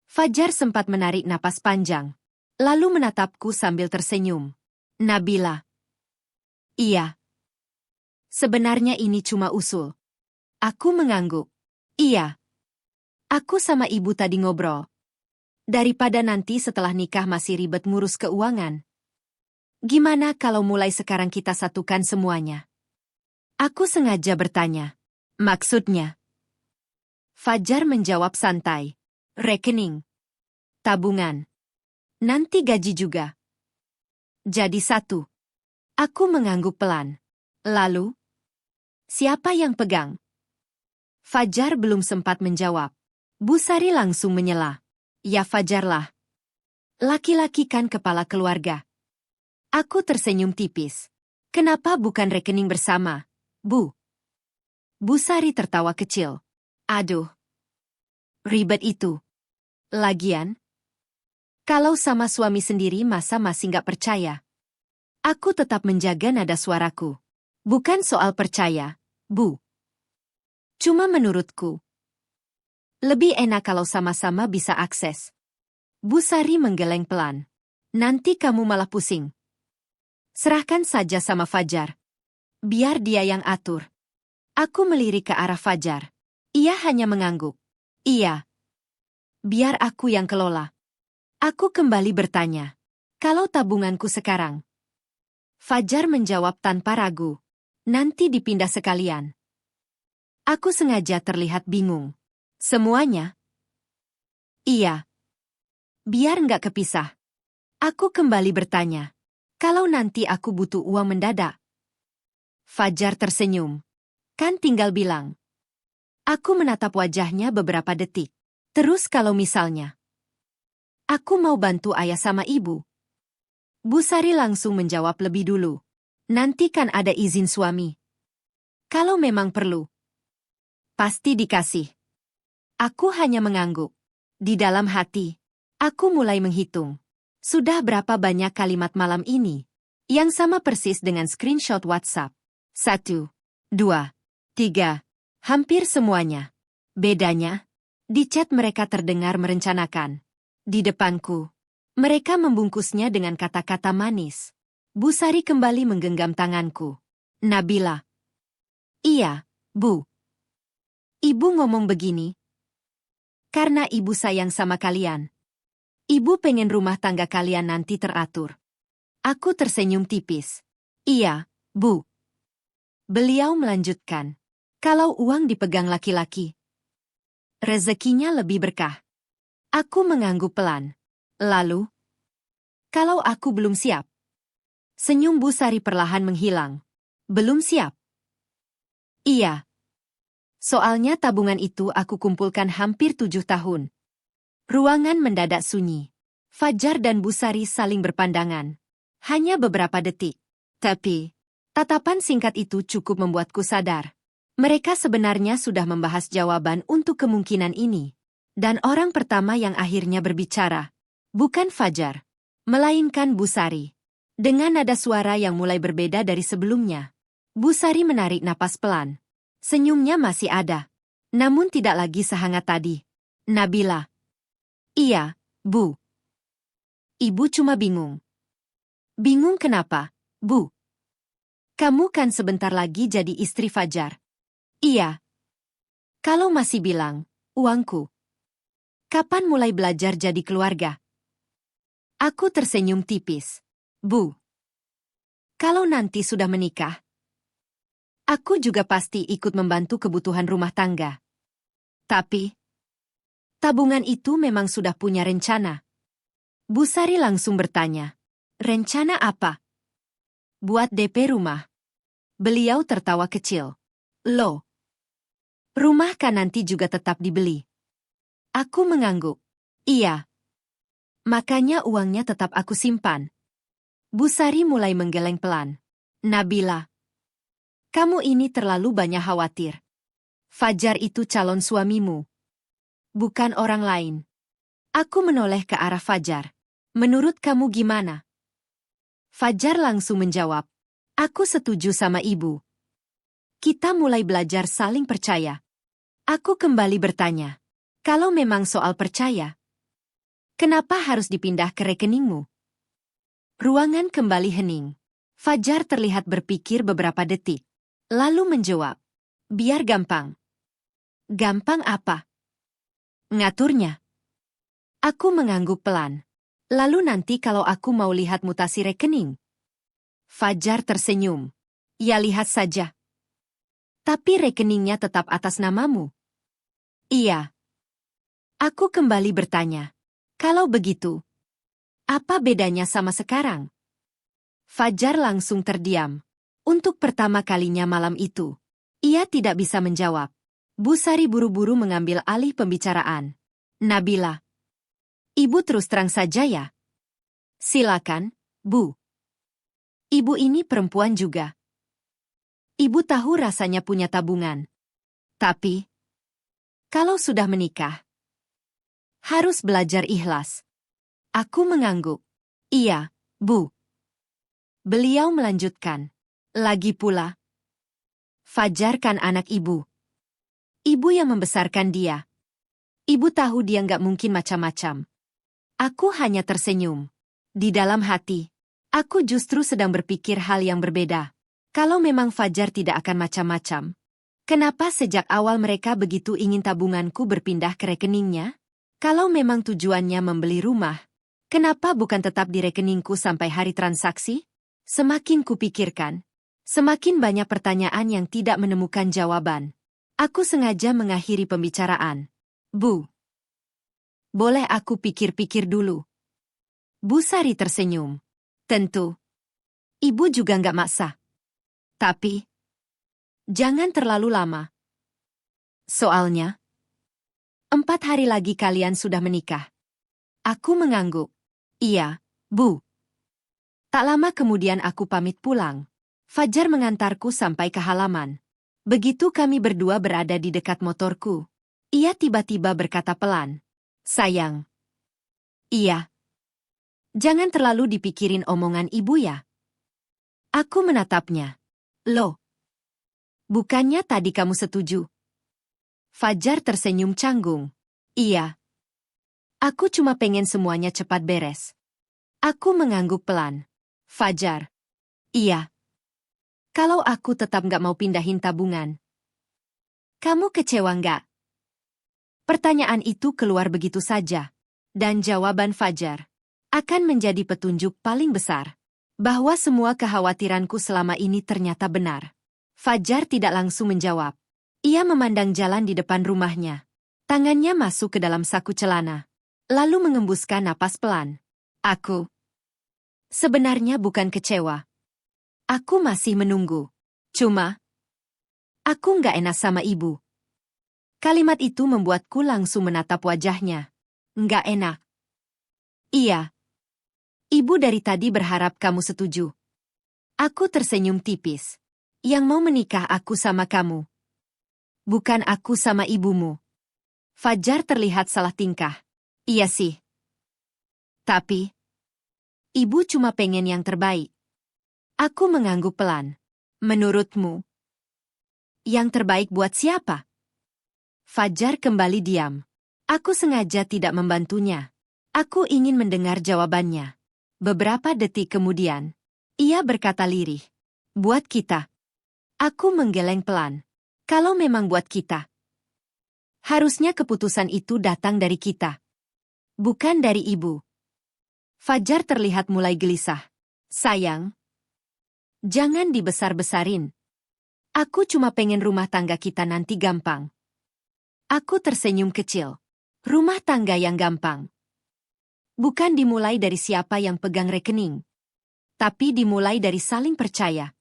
Fajar sempat menarik napas panjang. Lalu menatapku sambil tersenyum. Nabila. Iya. Sebenarnya ini cuma usul. Aku mengangguk. Iya. Aku sama ibu tadi ngobrol. Daripada nanti setelah nikah masih ribet ngurus keuangan. Gimana kalau mulai sekarang kita satukan semuanya? Aku sengaja bertanya. Maksudnya? Fajar menjawab santai. Rekening. Tabungan. Nanti gaji juga. Jadi satu. Aku mengangguk pelan. Lalu? Siapa yang pegang? Fajar belum sempat menjawab. Busari langsung menyela. Ya Fajarlah. Laki-laki kan kepala keluarga. Aku tersenyum tipis. Kenapa bukan rekening bersama, Bu? Busari tertawa kecil. Aduh. Ribet itu. Lagian, kalau sama suami sendiri masa masih nggak percaya? Aku tetap menjaga nada suaraku. Bukan soal percaya, Bu. Cuma menurutku, lebih enak kalau sama-sama bisa akses. Busari menggeleng pelan. Nanti kamu malah pusing. Serahkan saja sama Fajar. Biar dia yang atur. Aku melirik ke arah Fajar. Ia hanya mengangguk. Iya. Biar aku yang kelola. Aku kembali bertanya. Kalau tabunganku sekarang? Fajar menjawab tanpa ragu. Nanti dipindah sekalian. Aku sengaja terlihat bingung. Semuanya? Iya. Biar nggak kepisah. Aku kembali bertanya. Kalau nanti aku butuh uang mendadak? Fajar tersenyum. Kan tinggal bilang. Aku menatap wajahnya beberapa detik. Terus kalau misalnya aku mau bantu ayah sama ibu. Busari langsung menjawab lebih dulu. Nanti kan ada izin suami. Kalau memang perlu. Pasti dikasih. Aku hanya mengangguk. Di dalam hati, aku mulai menghitung. Sudah berapa banyak kalimat malam ini? Yang sama persis dengan screenshot WhatsApp. 1, 2, 3. Hampir semuanya. Bedanya, di chat mereka terdengar merencanakan. Di depanku, mereka membungkusnya dengan kata-kata manis. Busari kembali menggenggam tanganku. Nabila. Iya, Bu. Ibu ngomong begini. Karena ibu sayang sama kalian. Ibu pengen rumah tangga kalian nanti teratur. Aku tersenyum tipis. Iya, Bu. Beliau melanjutkan. Kalau uang dipegang laki-laki, rezekinya lebih berkah. Aku mengangguk pelan. Lalu, kalau aku belum siap? Senyum Busari perlahan menghilang. Belum siap? Iya. Soalnya tabungan itu aku kumpulkan hampir 7 tahun. Ruangan mendadak sunyi. Fajar dan Busari saling berpandangan. Hanya beberapa detik. Tapi, tatapan singkat itu cukup membuatku sadar. Mereka sebenarnya sudah membahas jawaban untuk kemungkinan ini. Dan orang pertama yang akhirnya berbicara, bukan Fajar, melainkan Busari. Dengan nada suara yang mulai berbeda dari sebelumnya, Busari menarik napas pelan. Senyumnya masih ada, namun tidak lagi sehangat tadi. Nabila. Iya, Bu. Ibu cuma bingung. Bingung kenapa, Bu? Kamu kan sebentar lagi jadi istri Fajar. Iya. Kalau masih bilang, uangku. Kapan mulai belajar jadi keluarga? Aku tersenyum tipis. Bu. Kalau nanti sudah menikah, aku juga pasti ikut membantu kebutuhan rumah tangga. Tapi, tabungan itu memang sudah punya rencana. Busari langsung bertanya. Rencana apa? Buat DP rumah. Beliau tertawa kecil. Loh. Rumah kan nanti juga tetap dibeli. Aku mengangguk. Iya. Makanya uangnya tetap aku simpan. Bu Sari mulai menggeleng pelan. Nabila, kamu ini terlalu banyak khawatir. Fajar itu calon suamimu, bukan orang lain. Aku menoleh ke arah Fajar. Menurut kamu gimana? Fajar langsung menjawab. Aku setuju sama ibu. Kita mulai belajar saling percaya. Aku kembali bertanya. Kalau memang soal percaya, kenapa harus dipindah ke rekeningmu? Ruangan kembali hening. Fajar terlihat berpikir beberapa detik. Lalu menjawab. Biar gampang. Gampang apa? Ngaturnya. Aku mengangguk pelan. Lalu nanti kalau aku mau lihat mutasi rekening. Fajar tersenyum. Ya lihat saja. Tapi rekeningnya tetap atas namamu. Iya. Aku kembali bertanya. Kalau begitu, apa bedanya sama sekarang? Fajar langsung terdiam. Untuk pertama kalinya malam itu, ia tidak bisa menjawab. Bu Sari buru-buru mengambil alih pembicaraan. Nabila, ibu terus terang saja ya. Silakan, Bu. Ibu ini perempuan juga. Ibu tahu rasanya punya tabungan. Tapi, kalau sudah menikah, harus belajar ikhlas. Aku mengangguk. Iya, Bu. Beliau melanjutkan. Lagi pula, Fajar kan anak ibu. Ibu yang membesarkan dia. Ibu tahu dia nggak mungkin macam-macam. Aku hanya tersenyum. Di dalam hati, aku justru sedang berpikir hal yang berbeda. Kalau memang Fajar tidak akan macam-macam, kenapa sejak awal mereka begitu ingin tabunganku berpindah ke rekeningnya? Kalau memang tujuannya membeli rumah, kenapa bukan tetap di rekeningku sampai hari transaksi? Semakin kupikirkan, semakin banyak pertanyaan yang tidak menemukan jawaban. Aku sengaja mengakhiri pembicaraan. Bu, boleh aku pikir-pikir dulu? Bu Sari tersenyum. Tentu. Ibu juga nggak maksa. Tapi, jangan terlalu lama. Soalnya, 4 hari lagi kalian sudah menikah. Aku mengangguk. Iya, Bu. Tak lama kemudian aku pamit pulang. Fajar mengantarku sampai ke halaman. Begitu kami berdua berada di dekat motorku, ia tiba-tiba berkata pelan. Sayang. Iya. Jangan terlalu dipikirin omongan ibu ya. Aku menatapnya. Loh. Bukannya tadi kamu setuju? Fajar tersenyum canggung. Iya. Aku cuma pengen semuanya cepat beres. Aku mengangguk pelan. Fajar. Iya. Kalau aku tetap nggak mau pindahin tabungan, kamu kecewa nggak? Pertanyaan itu keluar begitu saja. Dan jawaban Fajar akan menjadi petunjuk paling besar. Bahwa semua kekhawatiranku selama ini ternyata benar. Fajar tidak langsung menjawab. Ia memandang jalan di depan rumahnya. Tangannya masuk ke dalam saku celana. Lalu mengembuskan napas pelan. Aku sebenarnya bukan kecewa. Aku masih menunggu. Cuma, aku nggak enak sama ibu. Kalimat itu membuatku langsung menatap wajahnya. Nggak enak. Iya. Ibu dari tadi berharap kamu setuju. Aku tersenyum tipis. Yang mau menikah aku sama kamu. Bukan aku sama ibumu. Fajar terlihat salah tingkah. Iya sih. Tapi, ibu cuma pengen yang terbaik. Aku mengangguk pelan. Menurutmu, yang terbaik buat siapa? Fajar kembali diam. Aku sengaja tidak membantunya. Aku ingin mendengar jawabannya. Beberapa detik kemudian, ia berkata lirih. Buat kita. Aku menggeleng pelan. Kalau memang buat kita, harusnya keputusan itu datang dari kita. Bukan dari ibu. Fajar terlihat mulai gelisah. Sayang, jangan dibesar-besarin. Aku cuma pengen rumah tangga kita nanti gampang. Aku tersenyum kecil. Rumah tangga yang gampang. Bukan dimulai dari siapa yang pegang rekening. Tapi dimulai dari saling percaya.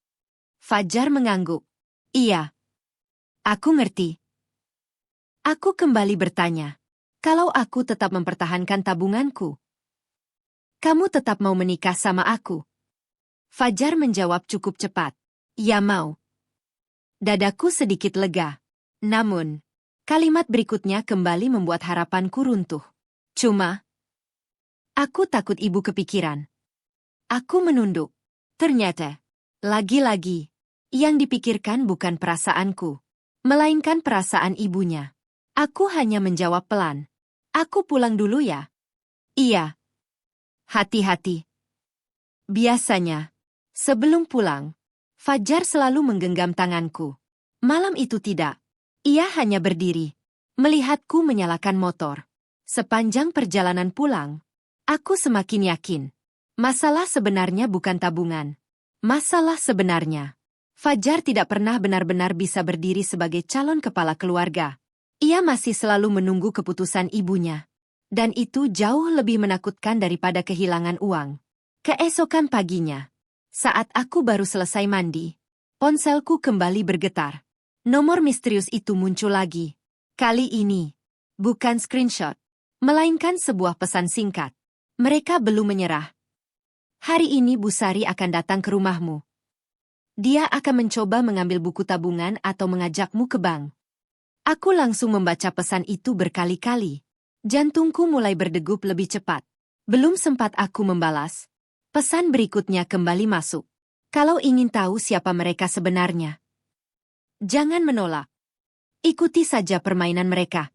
Fajar mengangguk. Iya. Aku ngerti. Aku kembali bertanya. Kalau aku tetap mempertahankan tabunganku, Kamu tetap mau menikah sama aku? Fajar menjawab cukup cepat. Ya mau. Dadaku sedikit lega. Namun, kalimat berikutnya kembali membuat harapanku runtuh. Cuma, aku takut ibu kepikiran. Aku menunduk. Ternyata, lagi-lagi, yang dipikirkan bukan perasaanku, melainkan perasaan ibunya. Aku hanya menjawab pelan. Aku pulang dulu ya? Iya. Hati-hati. Biasanya, sebelum pulang, Fajar selalu menggenggam tanganku. Malam itu tidak. Ia hanya berdiri, melihatku menyalakan motor. Sepanjang perjalanan pulang, aku semakin yakin. Masalah sebenarnya bukan tabungan. Masalah sebenarnya, Fajar tidak pernah benar-benar bisa berdiri sebagai calon kepala keluarga. Ia masih selalu menunggu keputusan ibunya. Dan itu jauh lebih menakutkan daripada kehilangan uang. Keesokan paginya, saat aku baru selesai mandi, ponselku kembali bergetar. Nomor misterius itu muncul lagi. Kali ini, bukan screenshot, melainkan sebuah pesan singkat. Mereka belum menyerah. Hari ini Bu Sari akan datang ke rumahmu. Dia akan mencoba mengambil buku tabungan atau mengajakmu ke bank. Aku langsung membaca pesan itu berkali-kali. Jantungku mulai berdegup lebih cepat. Belum sempat aku membalas. Pesan berikutnya kembali masuk. Kalau ingin tahu siapa mereka sebenarnya, jangan menolak. Ikuti saja permainan mereka.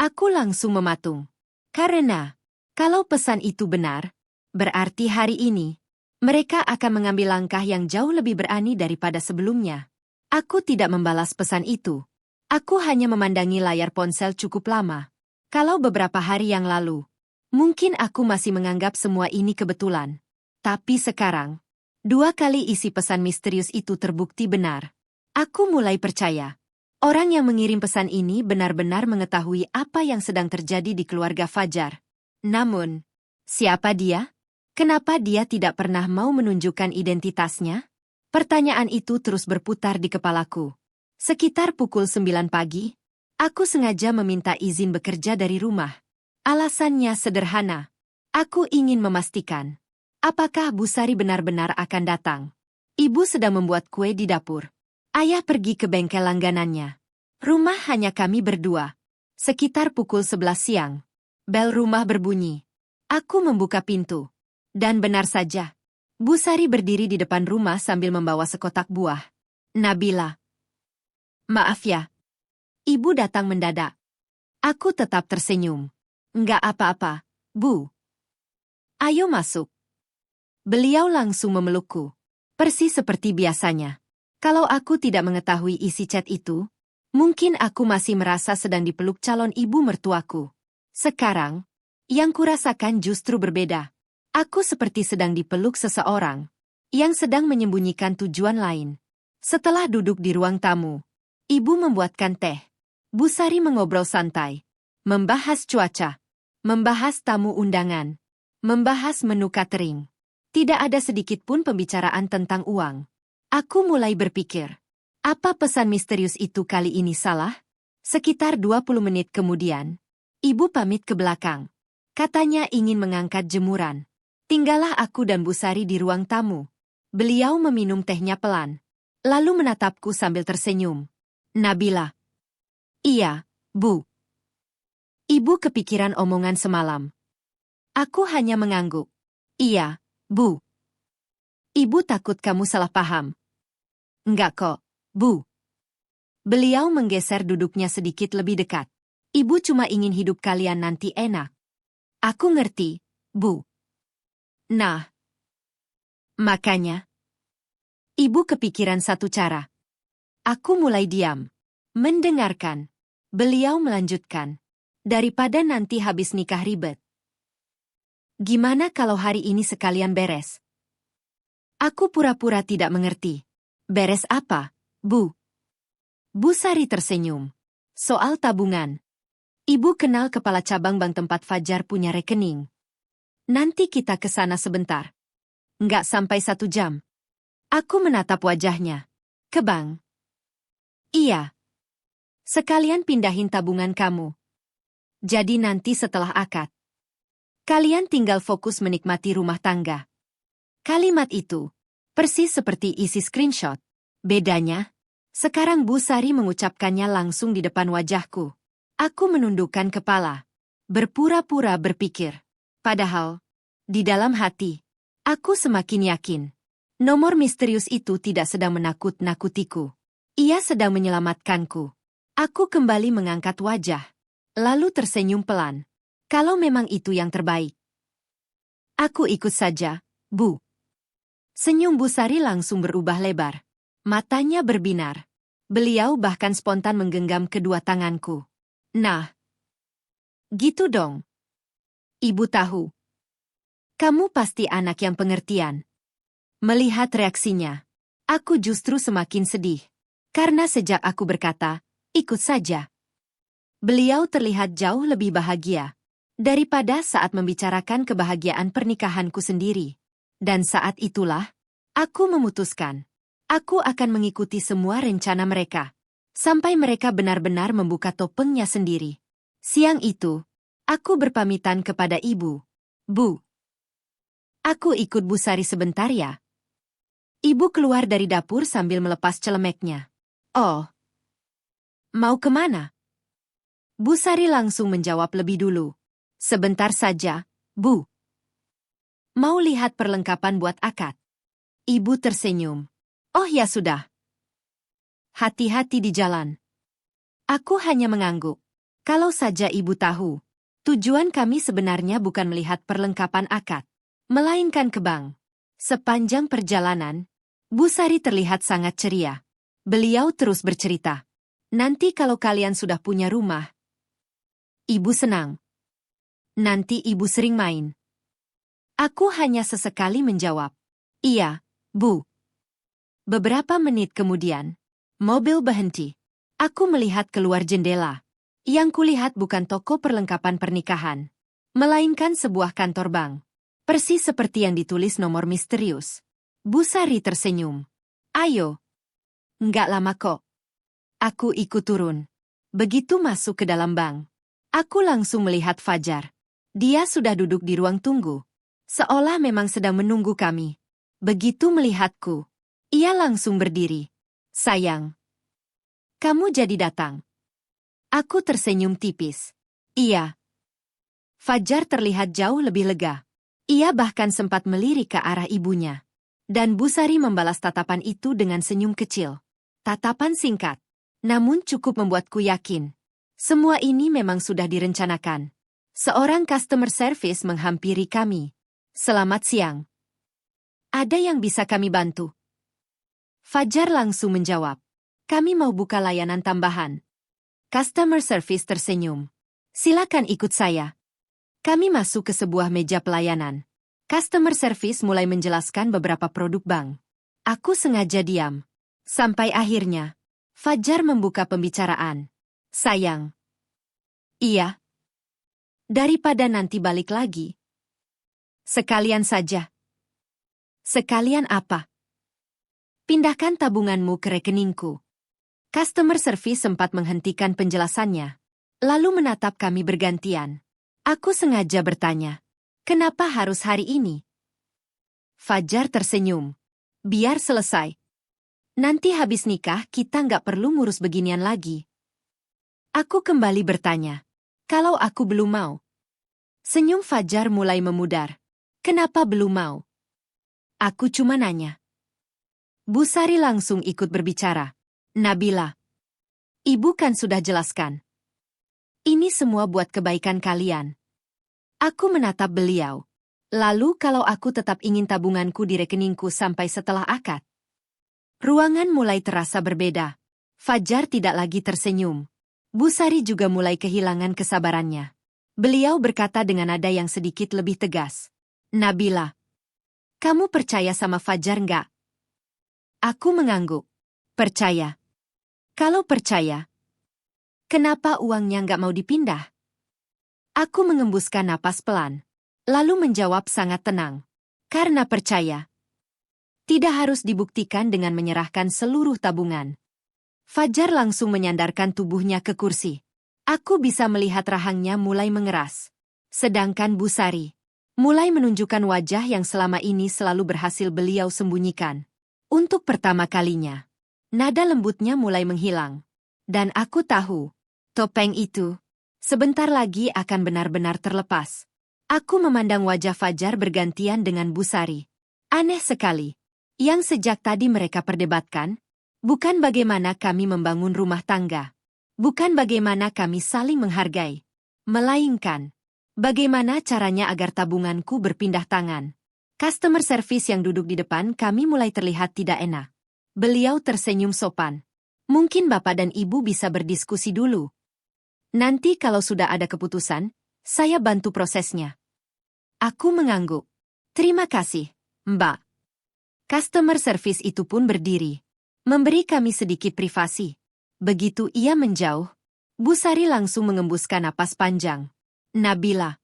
Aku langsung mematung. Karena, kalau pesan itu benar, berarti hari ini, mereka akan mengambil langkah yang jauh lebih berani daripada sebelumnya. Aku tidak membalas pesan itu. Aku hanya memandangi layar ponsel cukup lama. Kalau beberapa hari yang lalu, mungkin aku masih menganggap semua ini kebetulan. Tapi sekarang, 2 kali isi pesan misterius itu terbukti benar. Aku mulai percaya. Orang yang mengirim pesan ini benar-benar mengetahui apa yang sedang terjadi di keluarga Fajar. Namun, siapa dia? Kenapa dia tidak pernah mau menunjukkan identitasnya? Pertanyaan itu terus berputar di kepalaku. Sekitar pukul 9 pagi, aku sengaja meminta izin bekerja dari rumah. Alasannya sederhana. Aku ingin memastikan, apakah Bu Sari benar-benar akan datang. Ibu sedang membuat kue di dapur. Ayah pergi ke bengkel langganannya. Rumah hanya kami berdua. Sekitar pukul 11 siang. Bel rumah berbunyi. Aku membuka pintu. Dan benar saja, Bu Sari berdiri di depan rumah sambil membawa sekotak buah. Nabila. Maaf ya. Ibu datang mendadak. Aku tetap tersenyum. Enggak apa-apa, Bu. Ayo masuk. Beliau langsung memelukku. Persis seperti biasanya. Kalau aku tidak mengetahui isi chat itu, mungkin aku masih merasa sedang dipeluk calon ibu mertuaku. Sekarang, yang kurasakan justru berbeda. Aku seperti sedang dipeluk seseorang yang sedang menyembunyikan tujuan lain. Setelah duduk di ruang tamu, ibu membuatkan teh. Bu Sari mengobrol santai, membahas cuaca, membahas tamu undangan, membahas menu catering. Tidak ada sedikit pun pembicaraan tentang uang. Aku mulai berpikir, apa pesan misterius itu kali ini salah? Sekitar 20 menit kemudian, ibu pamit ke belakang. Katanya ingin mengangkat jemuran. Tinggallah aku dan Bu Sari di ruang tamu. Beliau meminum tehnya pelan, lalu menatapku sambil tersenyum. Nabila. Iya, Bu. Ibu kepikiran omongan semalam. Aku hanya mengangguk. Iya, Bu. Ibu takut kamu salah paham. Enggak kok, Bu. Beliau menggeser duduknya sedikit lebih dekat. Ibu cuma ingin hidup kalian nanti enak. Aku ngerti, Bu. Nah, makanya, ibu kepikiran satu cara. Aku mulai diam, mendengarkan. Beliau melanjutkan. Daripada nanti habis nikah ribet. Gimana kalau hari ini sekalian beres? Aku pura-pura tidak mengerti. Beres apa, Bu? Bu Sari tersenyum. Soal tabungan. Ibu kenal kepala cabang bank tempat Fajar punya rekening. Nanti kita ke sana sebentar. Nggak sampai 1 jam. Aku menatap wajahnya. Ke bank? Iya. Sekalian pindahin tabungan kamu. Jadi nanti setelah akad, Kalian tinggal fokus menikmati rumah tangga. Kalimat itu persis seperti isi screenshot. Bedanya, sekarang Bu Sari mengucapkannya langsung di depan wajahku. Aku menundukkan kepala, berpura-pura berpikir. Padahal, di dalam hati, aku semakin yakin. Nomor misterius itu tidak sedang menakut-nakutiku. Ia sedang menyelamatkanku. Aku kembali mengangkat wajah, lalu tersenyum pelan. Kalau memang itu yang terbaik. Aku ikut saja, Bu. Senyum Bu Sari langsung berubah lebar. Matanya berbinar. Beliau bahkan spontan menggenggam kedua tanganku. Nah, gitu dong. Ibu tahu. Kamu pasti anak yang pengertian. Melihat reaksinya, aku justru semakin sedih. Karena sejak aku berkata, ikut saja. Beliau terlihat jauh lebih bahagia daripada saat membicarakan kebahagiaan pernikahanku sendiri. Dan saat itulah, aku memutuskan. Aku akan mengikuti semua rencana mereka. Sampai mereka benar-benar membuka topengnya sendiri. Siang itu, aku berpamitan kepada ibu. Bu, aku ikut Bu Sari sebentar ya. Ibu keluar dari dapur sambil melepas celemeknya. Oh, mau kemana? Bu Sari langsung menjawab lebih dulu. Sebentar saja, Bu. Mau lihat perlengkapan buat akad? Ibu tersenyum. Oh ya sudah. Hati-hati di jalan. Aku hanya mengangguk. Kalau saja ibu tahu, tujuan kami sebenarnya bukan melihat perlengkapan akad, melainkan ke bank. Sepanjang perjalanan, Bu Sari terlihat sangat ceria. Beliau terus bercerita. Nanti kalau kalian sudah punya rumah, ibu senang. Nanti ibu sering main. Aku hanya sesekali menjawab. Iya, Bu. Beberapa menit kemudian, mobil berhenti. Aku melihat keluar jendela. Yang kulihat bukan toko perlengkapan pernikahan, melainkan sebuah kantor bank. Persis seperti yang ditulis nomor misterius. Bu Sari tersenyum. Ayo. Nggak lama kok. Aku ikut turun. Begitu masuk ke dalam bank, aku langsung melihat Fajar. Dia sudah duduk di ruang tunggu. Seolah memang sedang menunggu kami. Begitu melihatku, ia langsung berdiri. Sayang, kamu jadi datang. Aku tersenyum tipis. Iya. Fajar terlihat jauh lebih lega. Ia bahkan sempat melirik ke arah ibunya. Dan Bu Sari membalas tatapan itu dengan senyum kecil. Tatapan singkat, namun cukup membuatku yakin. Semua ini memang sudah direncanakan. Seorang customer service menghampiri kami. Selamat siang. Ada yang bisa kami bantu? Fajar langsung menjawab. Kami mau buka layanan tambahan. Customer service tersenyum. Silakan ikut saya. Kami masuk ke sebuah meja pelayanan. Customer service mulai menjelaskan beberapa produk bank. Aku sengaja diam. Sampai akhirnya, Fajar membuka pembicaraan. Sayang. Iya. Daripada nanti balik lagi. Sekalian saja. Sekalian apa? Pindahkan tabunganmu ke rekeningku. Customer service sempat menghentikan penjelasannya, lalu menatap kami bergantian. Aku sengaja bertanya, kenapa harus hari ini? Fajar tersenyum. Biar selesai. Nanti habis nikah kita nggak perlu ngurus beginian lagi. Aku kembali bertanya, kalau aku belum mau? Senyum Fajar mulai memudar. Kenapa belum mau? Aku cuma nanya. Bu Sari langsung ikut berbicara. Nabila, ibu kan sudah jelaskan. Ini semua buat kebaikan kalian. Aku menatap beliau. Lalu kalau aku tetap ingin tabunganku di rekeningku sampai setelah akad? Ruangan mulai terasa berbeda. Fajar tidak lagi tersenyum. Bu Sari juga mulai kehilangan kesabarannya. Beliau berkata dengan nada yang sedikit lebih tegas. Nabila, kamu percaya sama Fajar nggak? Aku mengangguk. Percaya. Kalau percaya, kenapa uangnya nggak mau dipindah? Aku mengembuskan napas pelan, lalu menjawab sangat tenang. Karena percaya. Tidak harus dibuktikan dengan menyerahkan seluruh tabungan. Fajar langsung menyandarkan tubuhnya ke kursi. Aku bisa melihat rahangnya mulai mengeras. Sedangkan Bu Sari mulai menunjukkan wajah yang selama ini selalu berhasil beliau sembunyikan. Untuk pertama kalinya, nada lembutnya mulai menghilang. Dan aku tahu, topeng itu sebentar lagi akan benar-benar terlepas. Aku memandang wajah Fajar bergantian dengan Busari. Aneh sekali. Yang sejak tadi mereka perdebatkan, bukan bagaimana kami membangun rumah tangga. Bukan bagaimana kami saling menghargai. Melainkan, bagaimana caranya agar tabunganku berpindah tangan. Customer service yang duduk di depan kami mulai terlihat tidak enak. Beliau tersenyum sopan. Mungkin Bapak dan Ibu bisa berdiskusi dulu. Nanti kalau sudah ada keputusan, saya bantu prosesnya. Aku mengangguk. Terima kasih, Mbak. Customer service itu pun berdiri. Memberi kami sedikit privasi. Begitu ia menjauh, Busari langsung mengembuskan napas panjang. Nabila.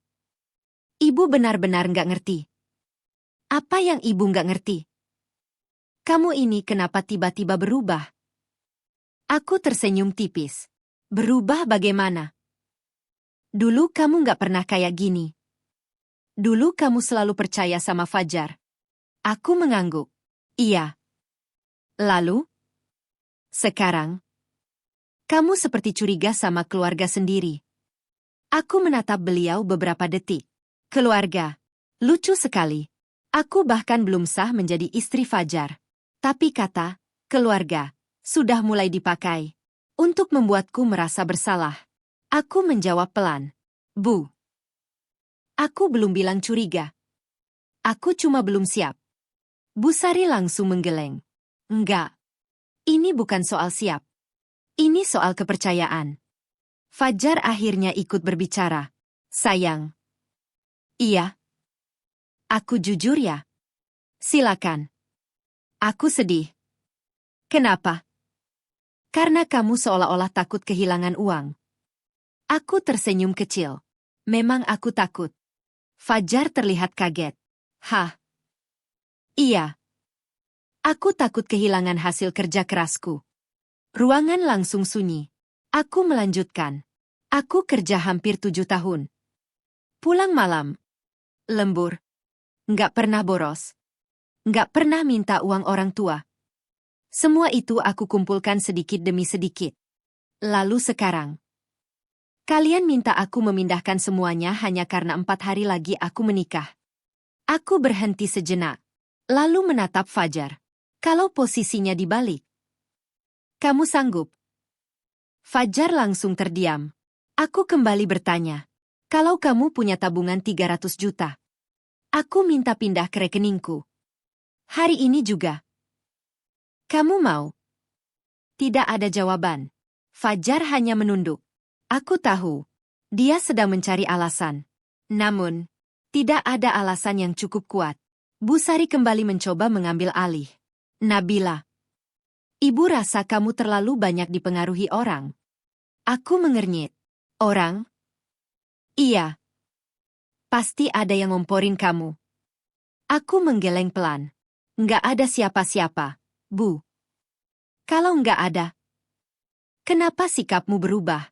Ibu benar-benar nggak ngerti. Apa yang Ibu nggak ngerti? Kamu ini kenapa tiba-tiba berubah? Aku tersenyum tipis. Berubah bagaimana? Dulu kamu nggak pernah kayak gini. Dulu kamu selalu percaya sama Fajar. Aku mengangguk. Iya. Lalu? Sekarang? Kamu seperti curiga sama keluarga sendiri. Aku menatap beliau beberapa detik. Keluarga. Lucu sekali. Aku bahkan belum sah menjadi istri Fajar. Tapi kata, keluarga, sudah mulai dipakai. Untuk membuatku merasa bersalah. Aku menjawab pelan. Bu. Aku belum bilang curiga. Aku cuma belum siap. Busari langsung menggeleng. Enggak. Ini bukan soal siap. Ini soal kepercayaan. Fajar akhirnya ikut berbicara. Sayang. Iya. Aku jujur ya. Silakan. Aku sedih. Kenapa? Karena kamu seolah-olah takut kehilangan uang. Aku tersenyum kecil. Memang aku takut. Fajar terlihat kaget. Hah? Iya. Aku takut kehilangan hasil kerja kerasku. Ruangan langsung sunyi. Aku melanjutkan. Aku kerja hampir 7 tahun. Pulang malam. Lembur. Nggak pernah boros. Nggak pernah minta uang orang tua. Semua itu aku kumpulkan sedikit demi sedikit. Lalu sekarang. Kalian minta aku memindahkan semuanya hanya karena 4 hari lagi aku menikah. Aku berhenti sejenak. Lalu menatap Fajar. Kalau posisinya dibalik. Kamu sanggup? Fajar langsung terdiam. Aku kembali bertanya. Kalau kamu punya tabungan 300 juta. Aku minta pindah ke rekeningku. Hari ini juga. Kamu mau? Tidak ada jawaban. Fajar hanya menunduk. Aku tahu. Dia sedang mencari alasan. Namun, tidak ada alasan yang cukup kuat. Busari kembali mencoba mengambil alih. Nabila. Ibu rasa kamu terlalu banyak dipengaruhi orang. Aku mengernyit. Orang? Iya. Pasti ada yang ngomporin kamu. Aku menggeleng pelan. Nggak ada siapa-siapa, Bu. Kalau nggak ada, kenapa sikapmu berubah?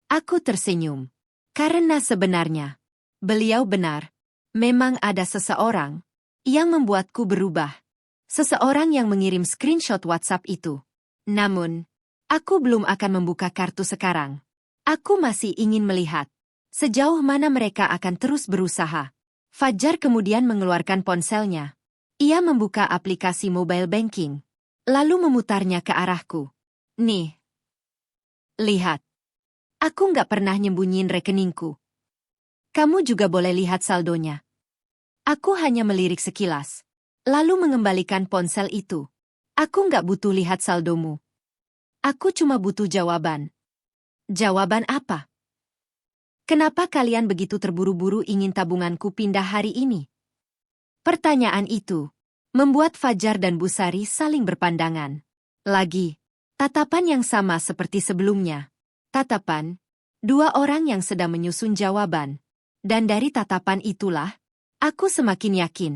Aku tersenyum. Karena sebenarnya, beliau benar. Memang ada seseorang yang membuatku berubah. Seseorang yang mengirim screenshot WhatsApp itu. Namun, aku belum akan membuka kartu sekarang. Aku masih ingin melihat sejauh mana mereka akan terus berusaha. Fajar kemudian mengeluarkan ponselnya. Ia membuka aplikasi mobile banking, lalu memutarnya ke arahku. Nih. Lihat. Aku nggak pernah nyembunyiin rekeningku. Kamu juga boleh lihat saldonya. Aku hanya melirik sekilas, lalu mengembalikan ponsel itu. Aku nggak butuh lihat saldomu. Aku cuma butuh jawaban. Jawaban apa? Kenapa kalian begitu terburu-buru ingin tabunganku pindah hari ini? Pertanyaan itu membuat Fajar dan Busari saling berpandangan. Lagi, tatapan yang sama seperti sebelumnya. Tatapan, dua orang yang sedang menyusun jawaban. Dan dari tatapan itulah, aku semakin yakin.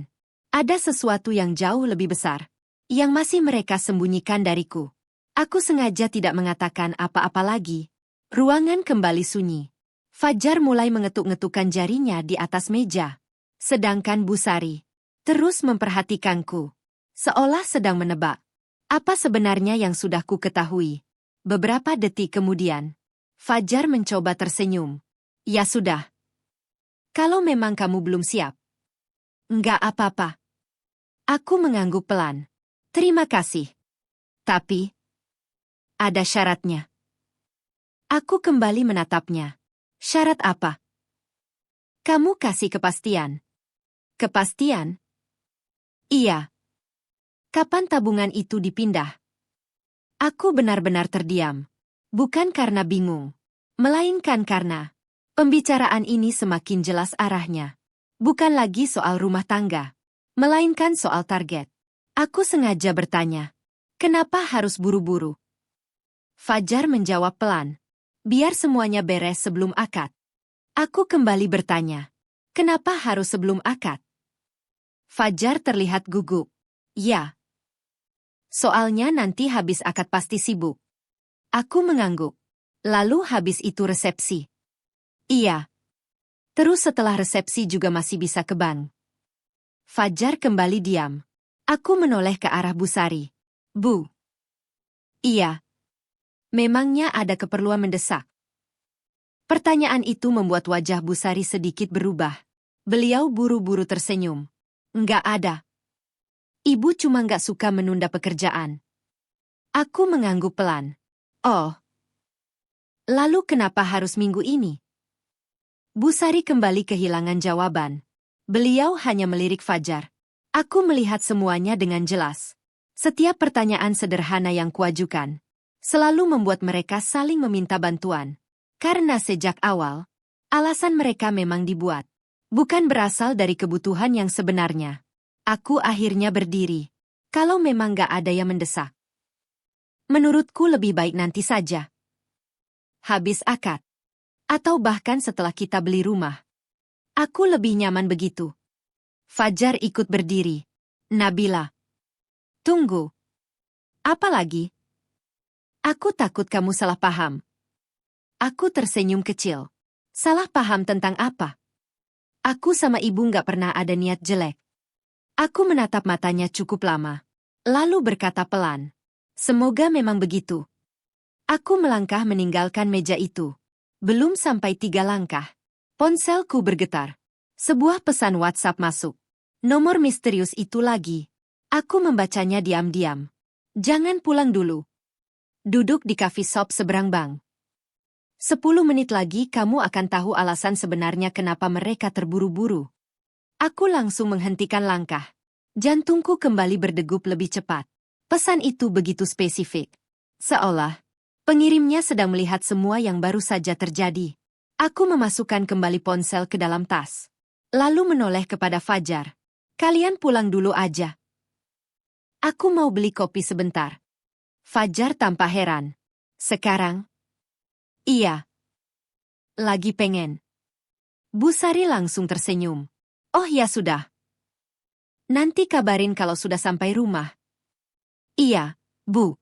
Ada sesuatu yang jauh lebih besar, yang masih mereka sembunyikan dariku. Aku sengaja tidak mengatakan apa-apa lagi. Ruangan kembali sunyi. Fajar mulai mengetuk-ngetukkan jarinya di atas meja. Sedangkan Busari terus memperhatikanku, seolah sedang menebak apa sebenarnya yang sudah ku ketahui. Beberapa detik kemudian, Fajar mencoba tersenyum. Ya sudah. Kalau memang kamu belum siap. Enggak apa-apa. Aku mengangguk pelan. Terima kasih. Tapi, ada syaratnya. Aku kembali menatapnya. Syarat apa? Kamu kasih kepastian. Kepastian? Iya. Kapan tabungan itu dipindah? Aku benar-benar terdiam. Bukan karena bingung, melainkan karena pembicaraan ini semakin jelas arahnya. Bukan lagi soal rumah tangga, melainkan soal target. Aku sengaja bertanya, kenapa harus buru-buru? Fajar menjawab pelan, biar semuanya beres sebelum akad. Aku kembali bertanya, kenapa harus sebelum akad? Fajar terlihat gugup. Ya. Soalnya nanti habis akad pasti sibuk. Aku mengangguk. Lalu habis itu resepsi. Iya. Terus setelah resepsi juga masih bisa ke bank. Fajar kembali diam. Aku menoleh ke arah Busari. Bu. Iya. Memangnya ada keperluan mendesak? Pertanyaan itu membuat wajah Busari sedikit berubah. Beliau buru-buru tersenyum. Enggak ada. Ibu cuma nggak suka menunda pekerjaan. Aku mengangguk pelan. Oh. Lalu kenapa harus minggu ini? Busari kembali kehilangan jawaban. Beliau hanya melirik Fajar. Aku melihat semuanya dengan jelas. Setiap pertanyaan sederhana yang kuajukan selalu membuat mereka saling meminta bantuan. Karena sejak awal, alasan mereka memang dibuat. Bukan berasal dari kebutuhan yang sebenarnya. Aku akhirnya berdiri. Kalau memang gak ada yang mendesak. Menurutku lebih baik nanti saja. Habis akad. Atau bahkan setelah kita beli rumah. Aku lebih nyaman begitu. Fajar ikut berdiri. Nabila. Tunggu. Apa lagi? Aku takut kamu salah paham. Aku tersenyum kecil. Salah paham tentang apa? Aku sama ibu gak pernah ada niat jelek. Aku menatap matanya cukup lama. Lalu berkata pelan. Semoga memang begitu. Aku melangkah meninggalkan meja itu. Belum sampai 3 langkah. Ponselku bergetar. Sebuah pesan WhatsApp masuk. Nomor misterius itu lagi. Aku membacanya diam-diam. Jangan pulang dulu. Duduk di coffee shop seberang bank. 10 menit lagi kamu akan tahu alasan sebenarnya kenapa mereka terburu-buru. Aku langsung menghentikan langkah. Jantungku kembali berdegup lebih cepat. Pesan itu begitu spesifik. Seolah pengirimnya sedang melihat semua yang baru saja terjadi. Aku memasukkan kembali ponsel ke dalam tas. Lalu menoleh kepada Fajar. Kalian pulang dulu aja. Aku mau beli kopi sebentar. Fajar tampak heran. Sekarang? Iya. Lagi pengen. Busari langsung tersenyum. Oh ya sudah. Nanti kabarin kalau sudah sampai rumah. Iya, Bu.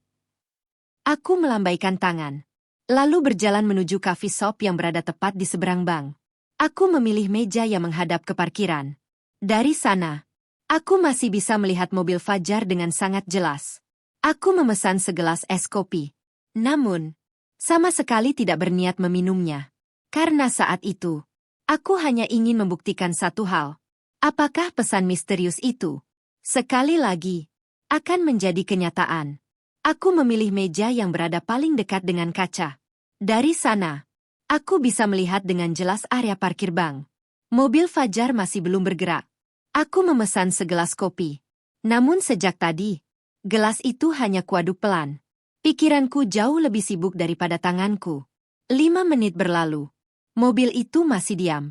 Aku melambaikan tangan. Lalu berjalan menuju coffee shop yang berada tepat di seberang bank. Aku memilih meja yang menghadap ke parkiran. Dari sana, aku masih bisa melihat mobil Fajar dengan sangat jelas. Aku memesan segelas es kopi. Namun, sama sekali tidak berniat meminumnya. Karena saat itu, aku hanya ingin membuktikan satu hal. Apakah pesan misterius itu, sekali lagi, akan menjadi kenyataan? Aku memilih meja yang berada paling dekat dengan kaca. Dari sana, aku bisa melihat dengan jelas area parkir bank. Mobil Fajar masih belum bergerak. Aku memesan segelas kopi. Namun sejak tadi, gelas itu hanya kuaduk pelan. Pikiranku jauh lebih sibuk daripada tanganku. 5 menit berlalu. Mobil itu masih diam.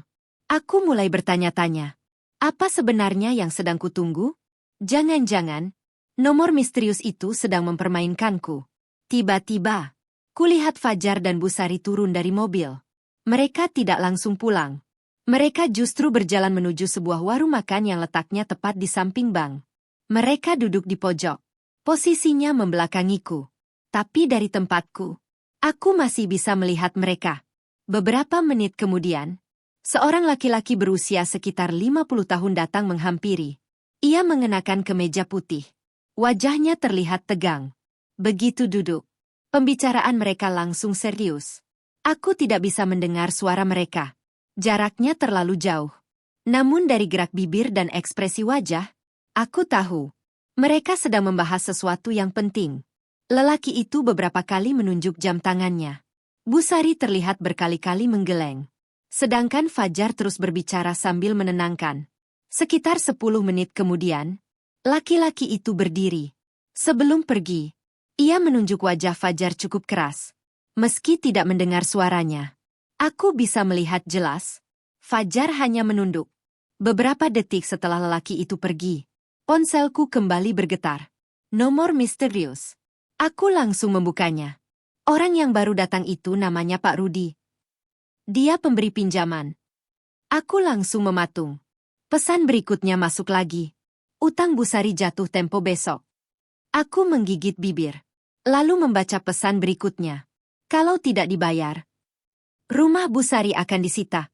Aku mulai bertanya-tanya. Apa sebenarnya yang sedang kutunggu? Jangan-jangan, nomor misterius itu sedang mempermainkanku. Tiba-tiba, kulihat Fajar dan Busari turun dari mobil. Mereka tidak langsung pulang. Mereka justru berjalan menuju sebuah warung makan yang letaknya tepat di samping bank. Mereka duduk di pojok. Posisinya membelakangiku. Tapi dari tempatku, aku masih bisa melihat mereka. Beberapa menit kemudian, Seorang laki-laki berusia sekitar 50 tahun datang menghampiri. Ia mengenakan kemeja putih. Wajahnya terlihat tegang. Begitu duduk, pembicaraan mereka langsung serius. Aku tidak bisa mendengar suara mereka. Jaraknya terlalu jauh. Namun dari gerak bibir dan ekspresi wajah, aku tahu. Mereka sedang membahas sesuatu yang penting. Lelaki itu beberapa kali menunjuk jam tangannya. Busari terlihat berkali-kali menggeleng. Sedangkan Fajar terus berbicara sambil menenangkan. Sekitar 10 menit kemudian, laki-laki itu berdiri. Sebelum pergi, ia menunjuk wajah Fajar cukup keras. Meski tidak mendengar suaranya, aku bisa melihat jelas. Fajar hanya menunduk. Beberapa detik setelah lelaki itu pergi, ponselku kembali bergetar. Nomor misterius. Aku langsung membukanya. Orang yang baru datang itu namanya Pak Rudi. Dia pemberi pinjaman. Aku langsung mematung. Pesan berikutnya masuk lagi. Utang Busari jatuh tempo besok. Aku menggigit bibir. Lalu membaca pesan berikutnya. Kalau tidak dibayar, rumah Busari akan disita.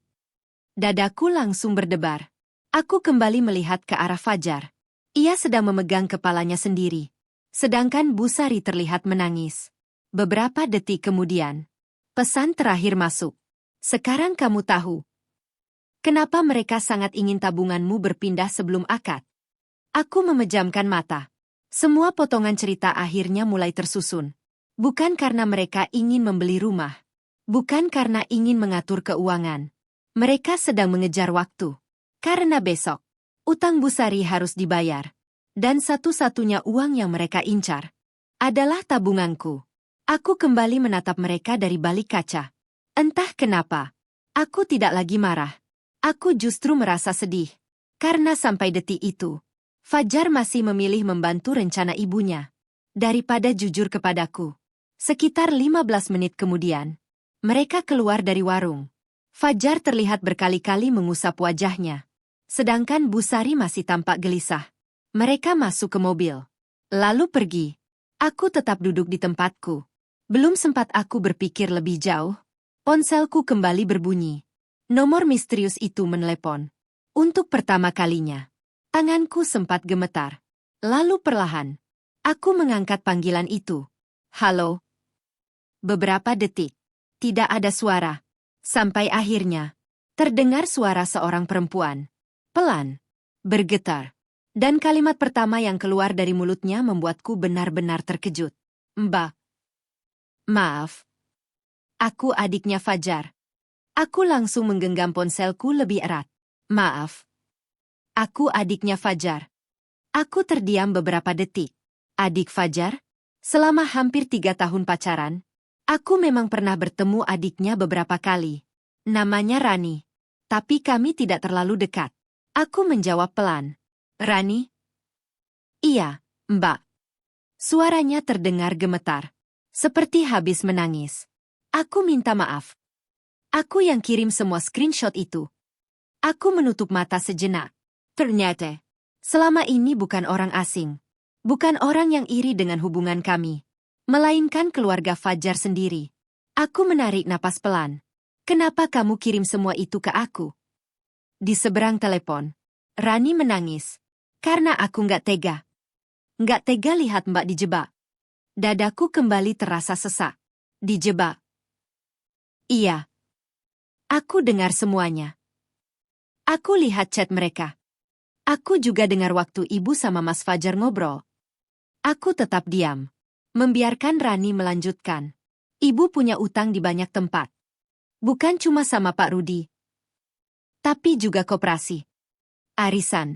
Dadaku langsung berdebar. Aku kembali melihat ke arah Fajar. Ia sedang memegang kepalanya sendiri. Sedangkan Busari terlihat menangis. Beberapa detik kemudian, pesan terakhir masuk. Sekarang kamu tahu kenapa mereka sangat ingin tabunganmu berpindah sebelum akad. Aku memejamkan mata. Semua potongan cerita akhirnya mulai tersusun. Bukan karena mereka ingin membeli rumah. Bukan karena ingin mengatur keuangan. Mereka sedang mengejar waktu. Karena besok, utang Busari harus dibayar. Dan satu-satunya uang yang mereka incar adalah tabunganku. Aku kembali menatap mereka dari balik kaca. Entah kenapa, aku tidak lagi marah. Aku justru merasa sedih. Karena sampai detik itu, Fajar masih memilih membantu rencana ibunya daripada jujur kepadaku. Sekitar 15 menit kemudian, mereka keluar dari warung. Fajar terlihat berkali-kali mengusap wajahnya. Sedangkan Busari masih tampak gelisah. Mereka masuk ke mobil. Lalu pergi. Aku tetap duduk di tempatku. Belum sempat aku berpikir lebih jauh, ponselku kembali berbunyi. Nomor misterius itu menelepon. Untuk pertama kalinya, tanganku sempat gemetar. Lalu perlahan, aku mengangkat panggilan itu. Halo. Beberapa detik. Tidak ada suara. Sampai akhirnya, terdengar suara seorang perempuan. Pelan. Bergetar. Dan kalimat pertama yang keluar dari mulutnya membuatku benar-benar terkejut. Mbak. Maaf. Aku adiknya Fajar. Aku langsung menggenggam ponselku lebih erat. Maaf. Aku adiknya Fajar. Aku terdiam beberapa detik. Adik Fajar? Selama hampir 3 tahun pacaran, aku memang pernah bertemu adiknya beberapa kali. Namanya Rani. Tapi kami tidak terlalu dekat. Aku menjawab pelan. Rani? Iya, Mbak. Suaranya terdengar gemetar. Seperti habis menangis. Aku minta maaf. Aku yang kirim semua screenshot itu. Aku menutup mata sejenak. Ternyata, selama ini bukan orang asing. Bukan orang yang iri dengan hubungan kami. Melainkan keluarga Fajar sendiri. Aku menarik napas pelan. Kenapa kamu kirim semua itu ke aku? Di seberang telepon, Rani menangis. Karena aku nggak tega. Nggak tega lihat Mbak dijebak. Dadaku kembali terasa sesak. Dijebak. Iya. Aku dengar semuanya. Aku lihat chat mereka. Aku juga dengar waktu ibu sama Mas Fajar ngobrol. Aku tetap diam. Membiarkan Rani melanjutkan. Ibu punya utang di banyak tempat. Bukan cuma sama Pak Rudi. Tapi juga koperasi. Arisan.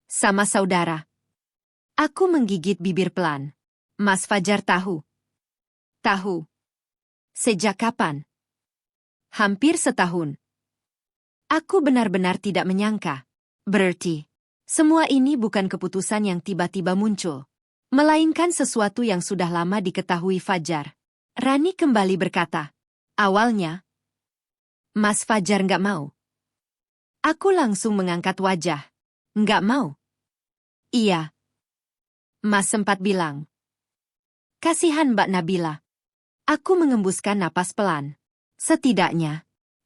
Sama saudara. Aku menggigit bibir pelan. Mas Fajar tahu. Tahu. Sejak kapan? Hampir setahun. Aku benar-benar tidak menyangka. Berarti, semua ini bukan keputusan yang tiba-tiba muncul. Melainkan sesuatu yang sudah lama diketahui Fajar. Rani kembali berkata. Awalnya, Mas Fajar nggak mau. Aku langsung mengangkat wajah. Nggak mau. Iya. Mas sempat bilang. Kasihan Mbak Nabila. Aku mengembuskan napas pelan. Setidaknya,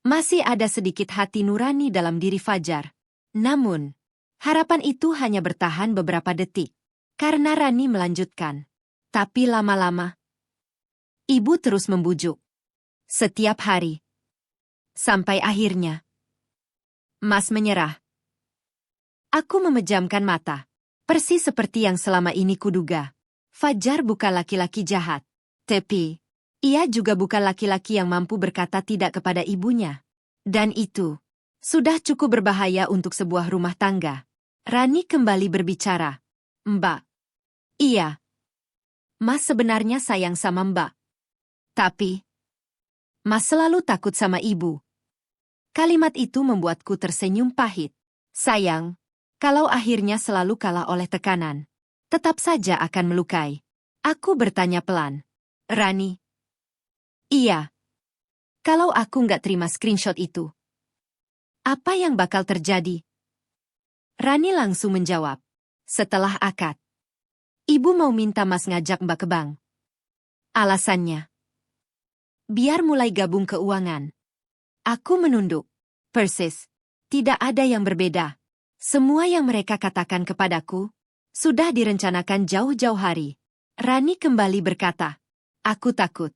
Masih ada sedikit hati nurani dalam diri Fajar. Namun, harapan itu hanya bertahan beberapa detik. Karena Rani melanjutkan. Tapi lama-lama, ibu terus membujuk. Setiap hari. Sampai akhirnya, Mas menyerah. Aku memejamkan mata. Persis seperti yang selama ini kuduga. Fajar bukan laki-laki jahat. Tapi, ia juga bukan laki-laki yang mampu berkata tidak kepada ibunya. Dan itu sudah cukup berbahaya untuk sebuah rumah tangga. Rani kembali berbicara. Mbak. Iya. Mas sebenarnya sayang sama Mbak. Tapi, Mas selalu takut sama ibu. Kalimat itu membuatku tersenyum pahit. Sayang, kalau akhirnya selalu kalah oleh tekanan, tetap saja akan melukai. Aku bertanya pelan. Rani. Iya. Kalau aku nggak terima screenshot itu, apa yang bakal terjadi? Rani langsung menjawab. Setelah akad, ibu mau minta Mas ngajak Mbak ke bank. Alasannya, biar mulai gabung keuangan. Aku menunduk. Persis. Tidak ada yang berbeda. Semua yang mereka katakan kepadaku sudah direncanakan jauh-jauh hari. Rani kembali berkata, aku takut.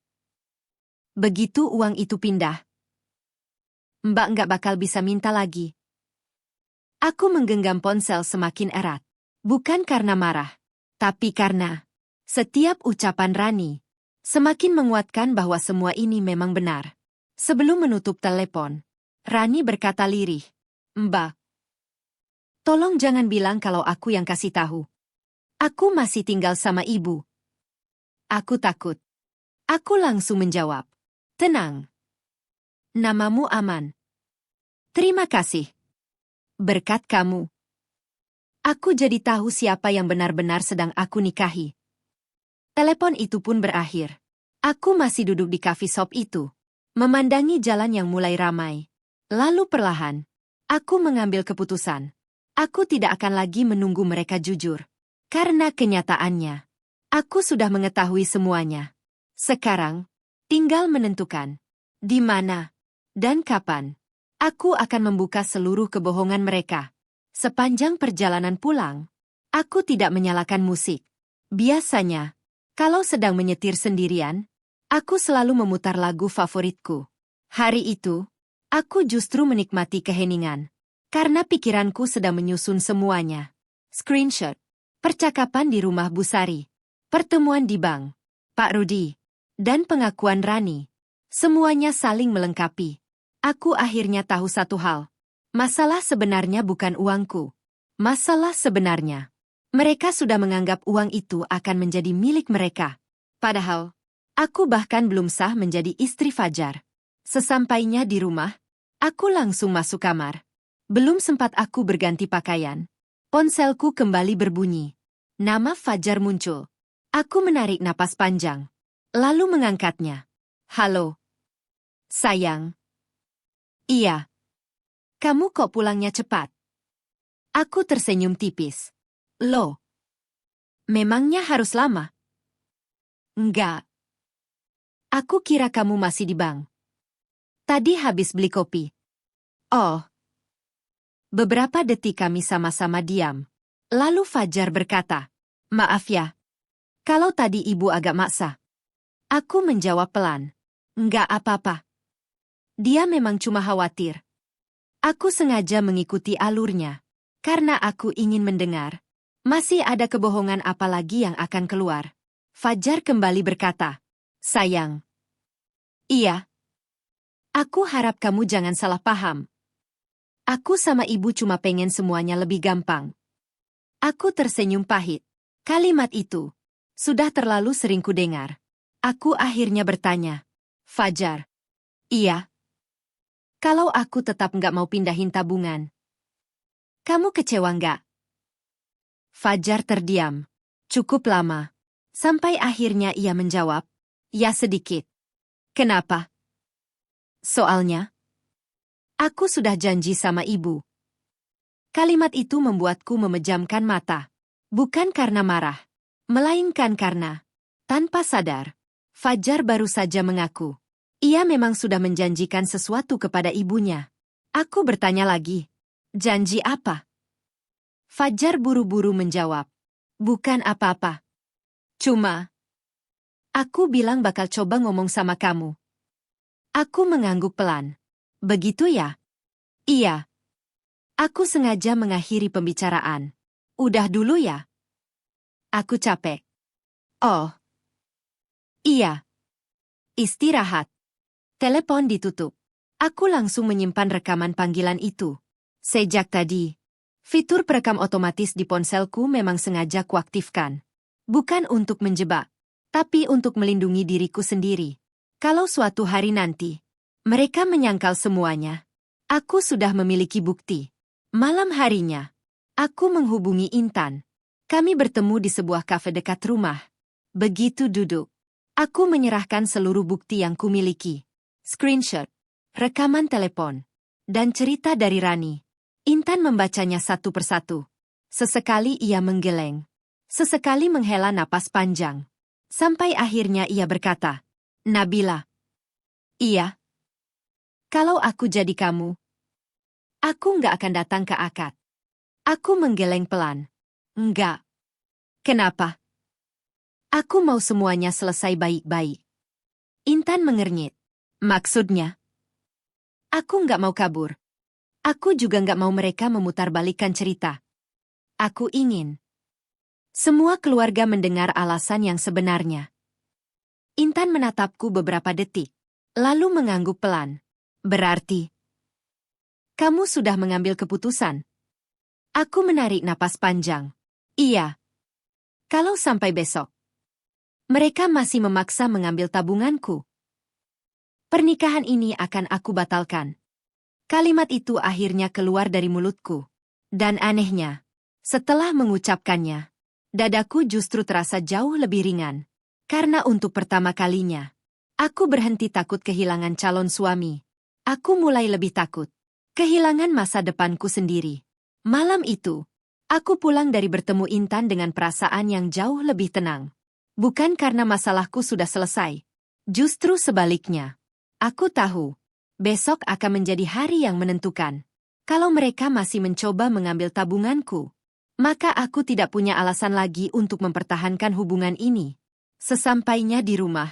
Begitu uang itu pindah, Mbak nggak bakal bisa minta lagi. Aku menggenggam ponsel semakin erat. Bukan karena marah, tapi karena setiap ucapan Rani semakin menguatkan bahwa semua ini memang benar. Sebelum menutup telepon, Rani berkata lirih, Mbak, tolong jangan bilang kalau aku yang kasih tahu. Aku masih tinggal sama ibu. Aku takut. Aku langsung menjawab, tenang. Namamu aman. Terima kasih. Berkat kamu, aku jadi tahu siapa yang benar-benar sedang aku nikahi. Telepon itu pun berakhir. Aku masih duduk di coffee shop itu, memandangi jalan yang mulai ramai. Lalu perlahan, aku mengambil keputusan. Aku tidak akan lagi menunggu mereka jujur. Karena kenyataannya, aku sudah mengetahui semuanya. Sekarang, tinggal menentukan di mana dan kapan aku akan membuka seluruh kebohongan mereka. Sepanjang perjalanan pulang, aku tidak menyalakan musik. Biasanya, kalau sedang menyetir sendirian, aku selalu memutar lagu favoritku. Hari itu, aku justru menikmati keheningan. Karena pikiranku sedang menyusun semuanya. Screenshot, percakapan di rumah Bu Sari, pertemuan di bank, Pak Rudi, dan pengakuan Rani. Semuanya saling melengkapi. Aku akhirnya tahu satu hal. Masalah sebenarnya bukan uangku. Masalah sebenarnya, mereka sudah menganggap uang itu akan menjadi milik mereka. Padahal, aku bahkan belum sah menjadi istri Fajar. Sesampainya di rumah, aku langsung masuk kamar. Belum sempat aku berganti pakaian, ponselku kembali berbunyi. Nama Fajar muncul. Aku menarik napas panjang, lalu mengangkatnya. Halo. Sayang. Iya. Kamu kok pulangnya cepat? Aku tersenyum tipis. Loh. Memangnya harus lama? Enggak. Aku kira kamu masih di bank. Tadi habis beli kopi. Oh. Beberapa detik kami sama-sama diam. Lalu Fajar berkata, maaf ya. Kalau tadi ibu agak maksa. Aku menjawab pelan. Enggak apa-apa. Dia memang cuma khawatir. Aku sengaja mengikuti alurnya. Karena aku ingin mendengar. Masih ada kebohongan apa lagi yang akan keluar. Fajar kembali berkata, sayang. Iya. Aku harap kamu jangan salah paham. Aku sama ibu cuma pengen semuanya lebih gampang. Aku tersenyum pahit. Kalimat itu sudah terlalu sering kudengar. Aku akhirnya bertanya, Fajar. Iya. Kalau aku tetap nggak mau pindahin tabungan, kamu kecewa nggak? Fajar terdiam. Cukup lama. Sampai akhirnya ia menjawab, ya sedikit. Kenapa? Soalnya, aku sudah janji sama ibu. Kalimat itu membuatku memejamkan mata. Bukan karena marah, melainkan karena, tanpa sadar, Fajar baru saja mengaku Ia memang sudah menjanjikan sesuatu kepada ibunya. Aku bertanya lagi. Janji apa? Fajar buru-buru menjawab. Bukan apa-apa. Cuma, aku bilang bakal coba ngomong sama kamu. Aku mengangguk pelan. Begitu ya? Iya. Aku sengaja mengakhiri pembicaraan. Udah dulu ya? Aku capek. Oh. Iya. Istirahat. Telepon ditutup. Aku langsung menyimpan rekaman panggilan itu. Sejak tadi, fitur perekam otomatis di ponselku memang sengaja kuaktifkan. Bukan untuk menjebak, tapi untuk melindungi diriku sendiri. Kalau suatu hari nanti, mereka menyangkal semuanya, aku sudah memiliki bukti. Malam harinya, aku menghubungi Intan. Kami bertemu di sebuah kafe dekat rumah. Begitu duduk, aku menyerahkan seluruh bukti yang kumiliki. Screenshot, rekaman telepon, dan cerita dari Rani. Intan membacanya satu persatu. Sesekali ia menggeleng. Sesekali menghela napas panjang. Sampai akhirnya ia berkata, Nabila. Iya. Kalau aku jadi kamu, aku nggak akan datang ke akad. Aku menggeleng pelan. Enggak. Kenapa? Aku mau semuanya selesai baik-baik. Intan mengernyit. Maksudnya? Aku nggak mau kabur. Aku juga nggak mau mereka memutarbalikkan cerita. Aku ingin semua keluarga mendengar alasan yang sebenarnya. Intan menatapku beberapa detik, lalu mengangguk pelan. Berarti, kamu sudah mengambil keputusan? Aku menarik napas panjang. Iya. Kalau sampai besok, mereka masih memaksa mengambil tabunganku, pernikahan ini akan aku batalkan. Kalimat itu akhirnya keluar dari mulutku. Dan anehnya, setelah mengucapkannya, dadaku justru terasa jauh lebih ringan. Karena untuk pertama kalinya, aku berhenti takut kehilangan calon suami. Aku mulai lebih takut kehilangan masa depanku sendiri. Malam itu, aku pulang dari bertemu Intan dengan perasaan yang jauh lebih tenang. Bukan karena masalahku sudah selesai. Justru sebaliknya. Aku tahu, besok akan menjadi hari yang menentukan. Kalau mereka masih mencoba mengambil tabunganku, maka aku tidak punya alasan lagi untuk mempertahankan hubungan ini. Sesampainya di rumah,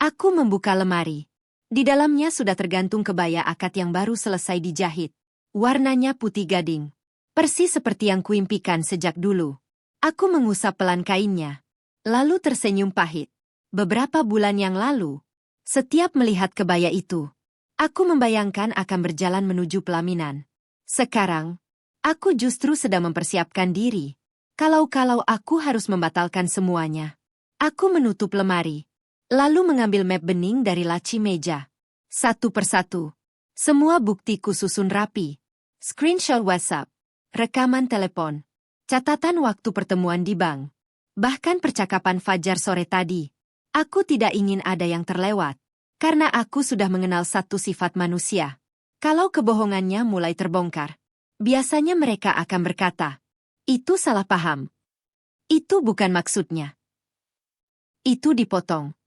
aku membuka lemari. Di dalamnya sudah tergantung kebaya akad yang baru selesai dijahit. Warnanya putih gading. Persis seperti yang kuimpikan sejak dulu. Aku mengusap pelan kainnya, lalu tersenyum pahit. Beberapa bulan yang lalu, setiap melihat kebaya itu, aku membayangkan akan berjalan menuju pelaminan. Sekarang, aku justru sedang mempersiapkan diri. Kalau aku harus membatalkan semuanya. Aku menutup lemari, lalu mengambil map bening dari laci meja. Satu persatu, semua buktiku susun rapi. Screenshot WhatsApp, rekaman telepon, catatan waktu pertemuan di bank, bahkan percakapan Fajar sore tadi. Aku tidak ingin ada yang terlewat, karena aku sudah mengenal satu sifat manusia. Kalau kebohongannya mulai terbongkar, biasanya mereka akan berkata, itu salah paham. Itu bukan maksudnya. Itu dipotong.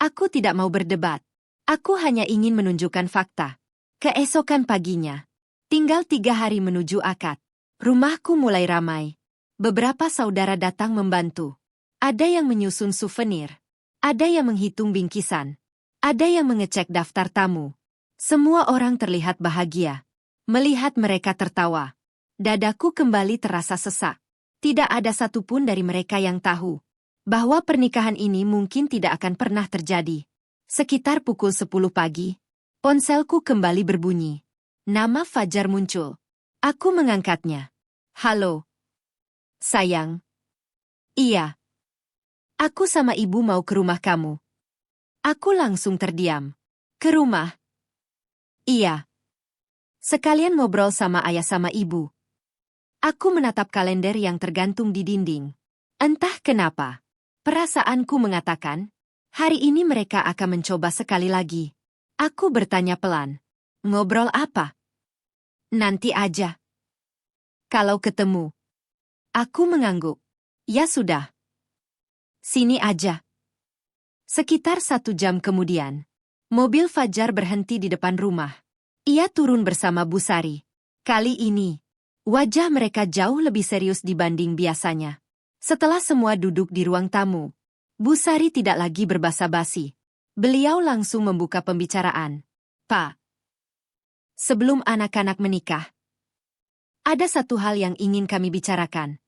Aku tidak mau berdebat. Aku hanya ingin menunjukkan fakta. Keesokan paginya, tinggal 3 hari menuju akad, rumahku mulai ramai. Beberapa saudara datang membantu. Ada yang menyusun souvenir. Ada yang menghitung bingkisan. Ada yang mengecek daftar tamu. Semua orang terlihat bahagia. Melihat mereka tertawa, dadaku kembali terasa sesak. Tidak ada satupun dari mereka yang tahu bahwa pernikahan ini mungkin tidak akan pernah terjadi. Sekitar pukul 10 pagi, ponselku kembali berbunyi. Nama Fajar muncul. Aku mengangkatnya. Halo. Sayang. Iya. Aku sama ibu mau ke rumah kamu. Aku langsung terdiam. Ke rumah? Iya. Sekalian ngobrol sama ayah sama ibu. Aku menatap kalender yang tergantung di dinding. Entah kenapa, perasaanku mengatakan, hari ini mereka akan mencoba sekali lagi. Aku bertanya pelan. Ngobrol apa? Nanti aja. Kalau ketemu. Aku mengangguk. Ya sudah. Sini aja. Sekitar 1 jam kemudian, Mobil Fajar berhenti di depan rumah. Ia turun bersama Bu Sari. Kali ini, wajah mereka jauh lebih serius dibanding biasanya. Setelah semua duduk di ruang tamu, Bu Sari tidak lagi berbasa-basi. Beliau langsung membuka pembicaraan. Pak, sebelum anak-anak menikah, ada satu hal yang ingin kami bicarakan.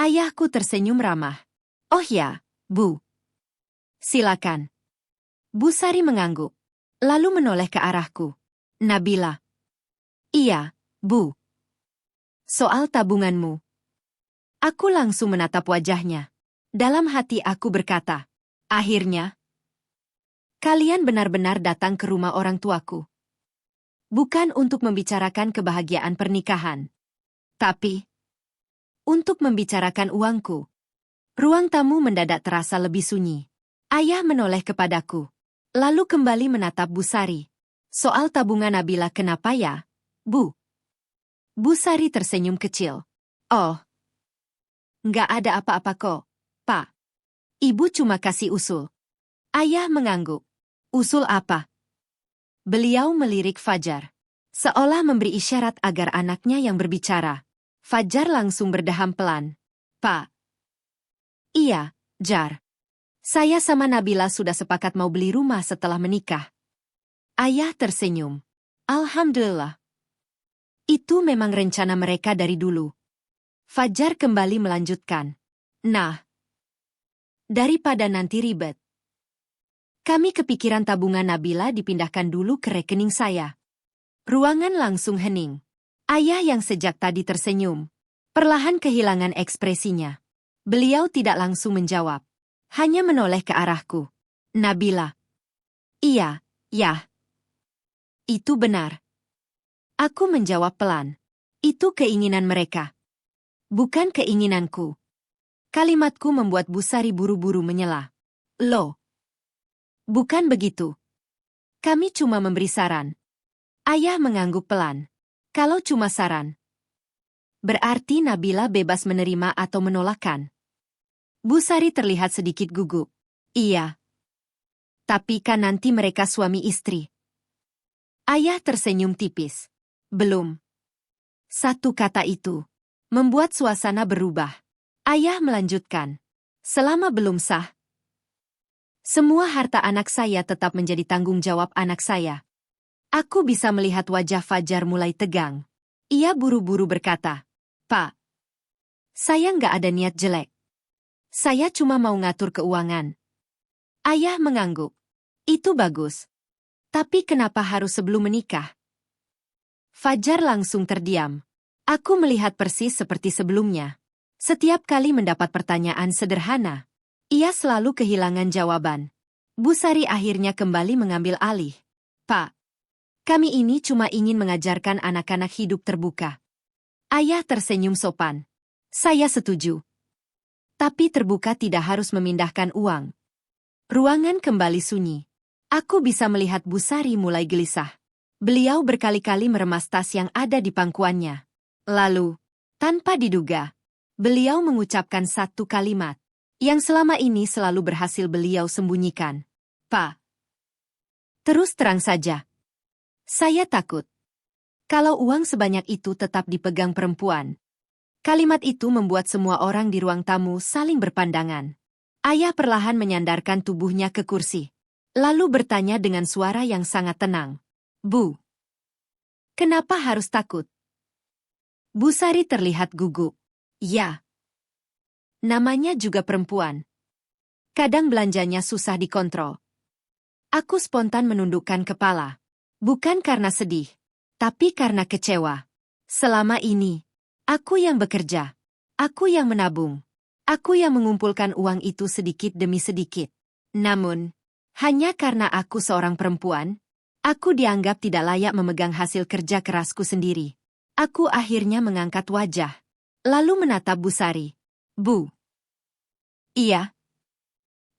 Ayahku tersenyum ramah. Oh ya, Bu. Silakan. Bu Sari mengangguk, lalu menoleh ke arahku. Nabila. Iya, Bu. Soal tabunganmu. Aku langsung menatap wajahnya. Dalam hati aku berkata, akhirnya, kalian benar-benar datang ke rumah orang tuaku. Bukan untuk membicarakan kebahagiaan pernikahan, tapi untuk membicarakan uangku. Ruang tamu mendadak terasa lebih sunyi. Ayah menoleh kepadaku, lalu kembali menatap Bu Sari. Soal tabungan Nabila kenapa ya, Bu? Bu Sari tersenyum kecil. Oh, nggak ada apa-apa kok, Pak. Ibu cuma kasih usul. Ayah mengangguk. Usul apa? Beliau melirik Fajar, seolah memberi isyarat agar anaknya yang berbicara. Fajar langsung berdeham pelan. Pak. Iya, Jar. Saya sama Nabila sudah sepakat mau beli rumah setelah menikah. Ayah tersenyum. Alhamdulillah. Itu memang rencana mereka dari dulu. Fajar kembali melanjutkan. Nah, daripada nanti ribet, kami kepikiran tabungan Nabila dipindahkan dulu ke rekening saya. Ruangan langsung hening. Ayah yang sejak tadi tersenyum, perlahan kehilangan ekspresinya. Beliau tidak langsung menjawab, hanya menoleh ke arahku. Nabila. Iya, ya. Itu benar. Aku menjawab pelan. Itu keinginan mereka. Bukan keinginanku. Kalimatku membuat Bu Sari buru-buru menyela. Loh. Bukan begitu. Kami cuma memberi saran. Ayah mengangguk pelan. Kalau cuma saran, berarti Nabila bebas menerima atau menolakkan. Bu Sari terlihat sedikit gugup. Iya. Tapi kan nanti mereka suami istri. Ayah tersenyum tipis. Belum. Satu kata itu membuat suasana berubah. Ayah melanjutkan. Selama belum sah, semua harta anak saya tetap menjadi tanggung jawab anak saya. Aku bisa melihat wajah Fajar mulai tegang. Ia buru-buru berkata, Pak, saya nggak ada niat jelek. Saya cuma mau ngatur keuangan. Ayah mengangguk. Itu bagus. Tapi kenapa harus sebelum menikah? Fajar langsung terdiam. Aku melihat persis seperti sebelumnya. Setiap kali mendapat pertanyaan sederhana, ia selalu kehilangan jawaban. Bu Sari akhirnya kembali mengambil alih. Pak, kami ini cuma ingin mengajarkan anak-anak hidup terbuka. Ayah tersenyum sopan. Saya setuju. Tapi terbuka tidak harus memindahkan uang. Ruangan kembali sunyi. Aku bisa melihat Bu Sari mulai gelisah. Beliau berkali-kali meremas tas yang ada di pangkuannya. Lalu, tanpa diduga, beliau mengucapkan satu kalimat yang selama ini selalu berhasil beliau sembunyikan. Pak. Terus terang saja. Saya takut. Kalau uang sebanyak itu tetap dipegang perempuan. Kalimat itu membuat semua orang di ruang tamu saling berpandangan. Ayah perlahan menyandarkan tubuhnya ke kursi. Lalu bertanya dengan suara yang sangat tenang. Bu, kenapa harus takut? Bu Sari terlihat gugup. Ya. Namanya juga perempuan. Kadang belanjanya susah dikontrol. Aku spontan menundukkan kepala. Bukan karena sedih, tapi karena kecewa. Selama ini, aku yang bekerja, aku yang menabung, aku yang mengumpulkan uang itu sedikit demi sedikit. Namun, hanya karena aku seorang perempuan, aku dianggap tidak layak memegang hasil kerja kerasku sendiri. Aku akhirnya mengangkat wajah, lalu menatap Bu Sari. Bu. Iya.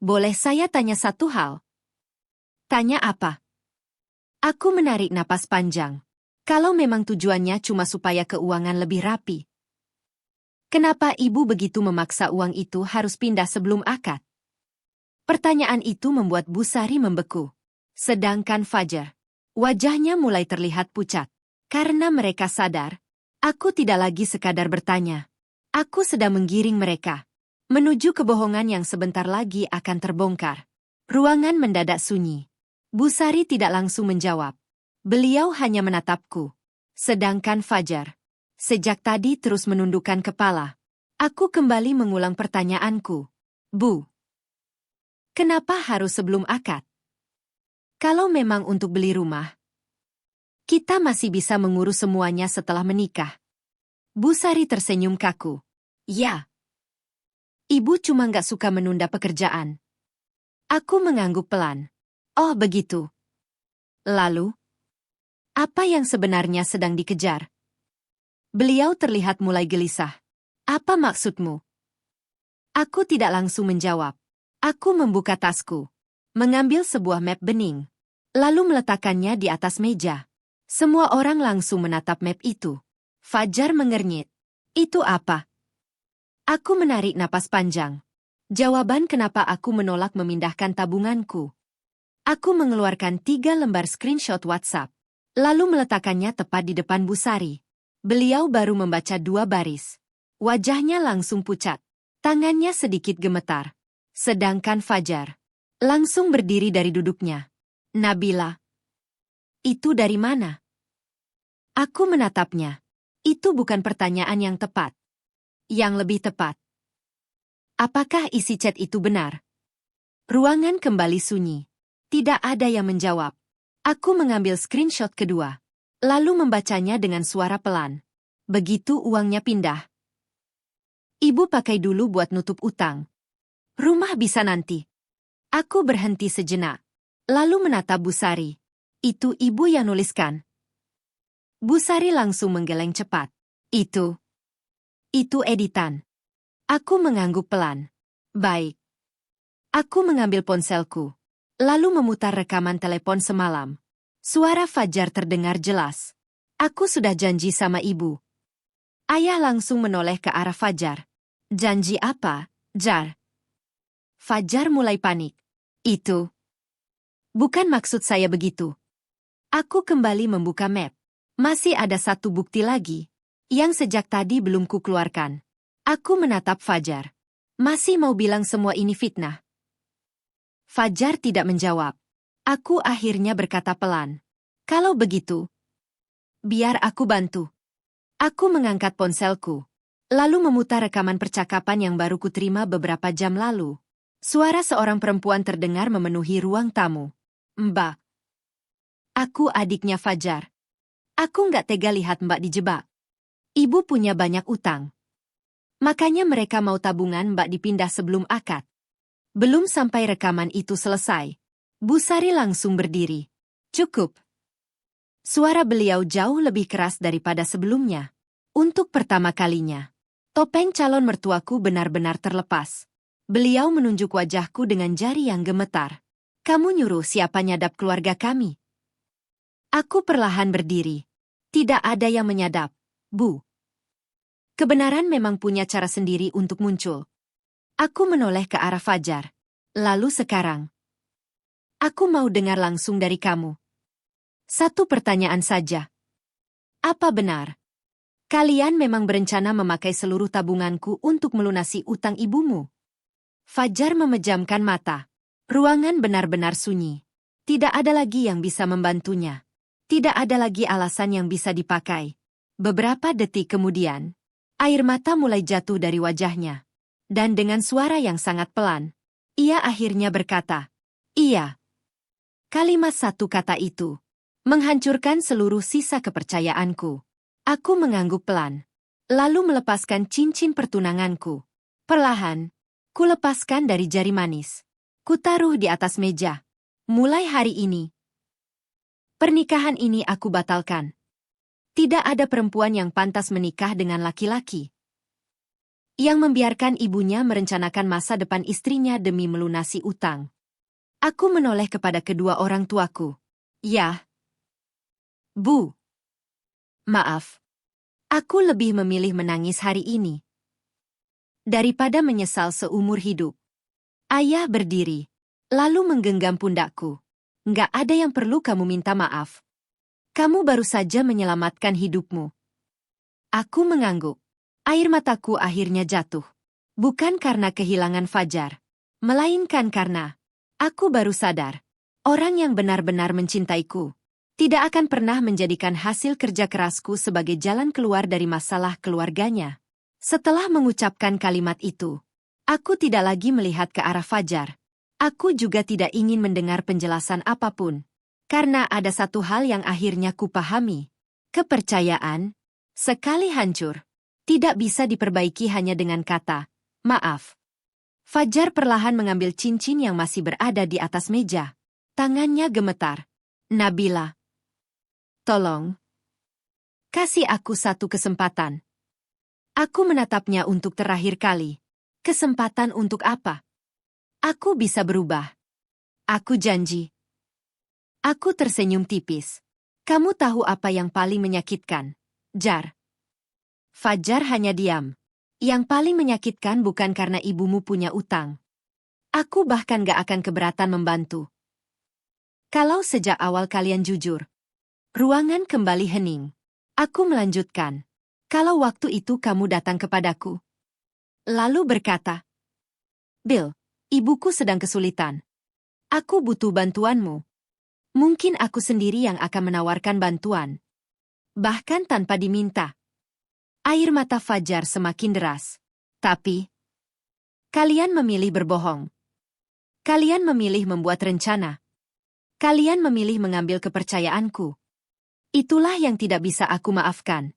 Boleh saya tanya satu hal? Tanya apa? Aku menarik napas panjang. Kalau memang tujuannya cuma supaya keuangan lebih rapi, kenapa ibu begitu memaksa uang itu harus pindah sebelum akad? Pertanyaan itu membuat Bu Sari membeku. Sedangkan Fajar, wajahnya mulai terlihat pucat. Karena mereka sadar, aku tidak lagi sekadar bertanya. Aku sedang menggiring mereka menuju kebohongan yang sebentar lagi akan terbongkar. Ruangan mendadak sunyi. Busari tidak langsung menjawab. Beliau hanya menatapku. Sedangkan Fajar, sejak tadi terus menundukkan kepala. Aku kembali mengulang pertanyaanku. Bu, kenapa harus sebelum akad? Kalau memang untuk beli rumah, kita masih bisa mengurus semuanya setelah menikah. Busari tersenyum kaku. Ya. Ibu cuma nggak suka menunda pekerjaan. Aku mengangguk pelan. Oh begitu. Lalu, apa yang sebenarnya sedang dikejar? Beliau terlihat mulai gelisah. Apa maksudmu? Aku tidak langsung menjawab. Aku membuka tasku, mengambil sebuah map bening, lalu meletakkannya di atas meja. Semua orang langsung menatap map itu. Fajar mengernyit. Itu apa? Aku menarik napas panjang. Jawaban kenapa aku menolak memindahkan tabunganku. Aku mengeluarkan 3 lembar screenshot WhatsApp, lalu meletakkannya tepat di depan Busari. Beliau baru membaca 2 baris. Wajahnya langsung pucat. Tangannya sedikit gemetar. Sedangkan Fajar langsung berdiri dari duduknya. Nabila, itu dari mana? Aku menatapnya. Itu bukan pertanyaan yang tepat. Yang lebih tepat, apakah isi chat itu benar? Ruangan kembali sunyi. Tidak ada yang menjawab. Aku mengambil screenshot kedua, lalu membacanya dengan suara pelan. Begitu uangnya pindah. Ibu pakai dulu buat nutup utang. Rumah bisa nanti. Aku berhenti sejenak, lalu menatap Busari. Itu ibu yang nuliskan. Busari langsung menggeleng cepat. Itu editan. Aku mengangguk pelan. Baik. Aku mengambil ponselku, lalu memutar rekaman telepon semalam. Suara Fajar terdengar jelas. Aku sudah janji sama ibu. Ayah langsung menoleh ke arah Fajar. Janji apa, Jar? Fajar mulai panik. Itu. Bukan maksud saya begitu. Aku kembali membuka map. Masih ada satu bukti lagi, yang sejak tadi belum kukeluarkan. Aku menatap Fajar. Masih mau bilang semua ini fitnah? Fajar tidak menjawab. Aku akhirnya berkata pelan. Kalau begitu, biar aku bantu. Aku mengangkat ponselku, lalu memutar rekaman percakapan yang baru kuterima beberapa jam lalu. Suara seorang perempuan terdengar memenuhi ruang tamu. Mbak. Aku adiknya Fajar. Aku nggak tega lihat Mbak dijebak. Ibu punya banyak utang. Makanya mereka mau tabungan Mbak dipindah sebelum akad. Belum sampai rekaman itu selesai, Busari langsung berdiri. Cukup. Suara beliau jauh lebih keras daripada sebelumnya. Untuk pertama kalinya, topeng calon mertuaku benar-benar terlepas. Beliau menunjuk wajahku dengan jari yang gemetar. Kamu nyuruh siapa nyadap keluarga kami? Aku perlahan berdiri. Tidak ada yang menyadap, Bu. Kebenaran memang punya cara sendiri untuk muncul. Aku menoleh ke arah Fajar. Lalu sekarang, aku mau dengar langsung dari kamu. Satu pertanyaan saja. Apa benar? Kalian memang berencana memakai seluruh tabunganku untuk melunasi utang ibumu? Fajar memejamkan mata. Ruangan benar-benar sunyi. Tidak ada lagi yang bisa membantunya. Tidak ada lagi alasan yang bisa dipakai. Beberapa detik kemudian, air mata mulai jatuh dari wajahnya. Dan dengan suara yang sangat pelan, ia akhirnya berkata, iya. Kalimat satu kata itu menghancurkan seluruh sisa kepercayaanku. Aku mengangguk pelan, lalu melepaskan cincin pertunanganku. Perlahan, kulepaskan dari jari manis. Kutaruh di atas meja. Mulai hari ini, pernikahan ini aku batalkan. Tidak ada perempuan yang pantas menikah dengan laki-laki yang membiarkan ibunya merencanakan masa depan istrinya demi melunasi utang. Aku menoleh kepada kedua orang tuaku. Ya, Bu. Maaf. Aku lebih memilih menangis hari ini daripada menyesal seumur hidup. Ayah berdiri, lalu menggenggam pundakku. Nggak ada yang perlu kamu minta maaf. Kamu baru saja menyelamatkan hidupmu. Aku mengangguk. Air mataku akhirnya jatuh. Bukan karena kehilangan Fajar, melainkan karena aku baru sadar. Orang yang benar-benar mencintaiku tidak akan pernah menjadikan hasil kerja kerasku sebagai jalan keluar dari masalah keluarganya. Setelah mengucapkan kalimat itu, aku tidak lagi melihat ke arah Fajar. Aku juga tidak ingin mendengar penjelasan apapun. Karena ada satu hal yang akhirnya kupahami. Kepercayaan, sekali hancur, tidak bisa diperbaiki hanya dengan kata, maaf. Fajar perlahan mengambil cincin yang masih berada di atas meja. Tangannya gemetar. Nabila, tolong. Kasih aku satu kesempatan. Aku menatapnya untuk terakhir kali. Kesempatan untuk apa? Aku bisa berubah. Aku janji. Aku tersenyum tipis. Kamu tahu apa yang paling menyakitkan, Jar? Fajar hanya diam. Yang paling menyakitkan bukan karena ibumu punya utang. Aku bahkan gak akan keberatan membantu. Kalau sejak awal kalian jujur. Ruangan kembali hening. Aku melanjutkan. Kalau waktu itu kamu datang kepadaku. Lalu berkata, Bill, ibuku sedang kesulitan. Aku butuh bantuanmu. Mungkin aku sendiri yang akan menawarkan bantuan. Bahkan tanpa diminta. Air mata Fajar semakin deras. Tapi, kalian memilih berbohong. Kalian memilih membuat rencana. Kalian memilih mengambil kepercayaanku. Itulah yang tidak bisa aku maafkan.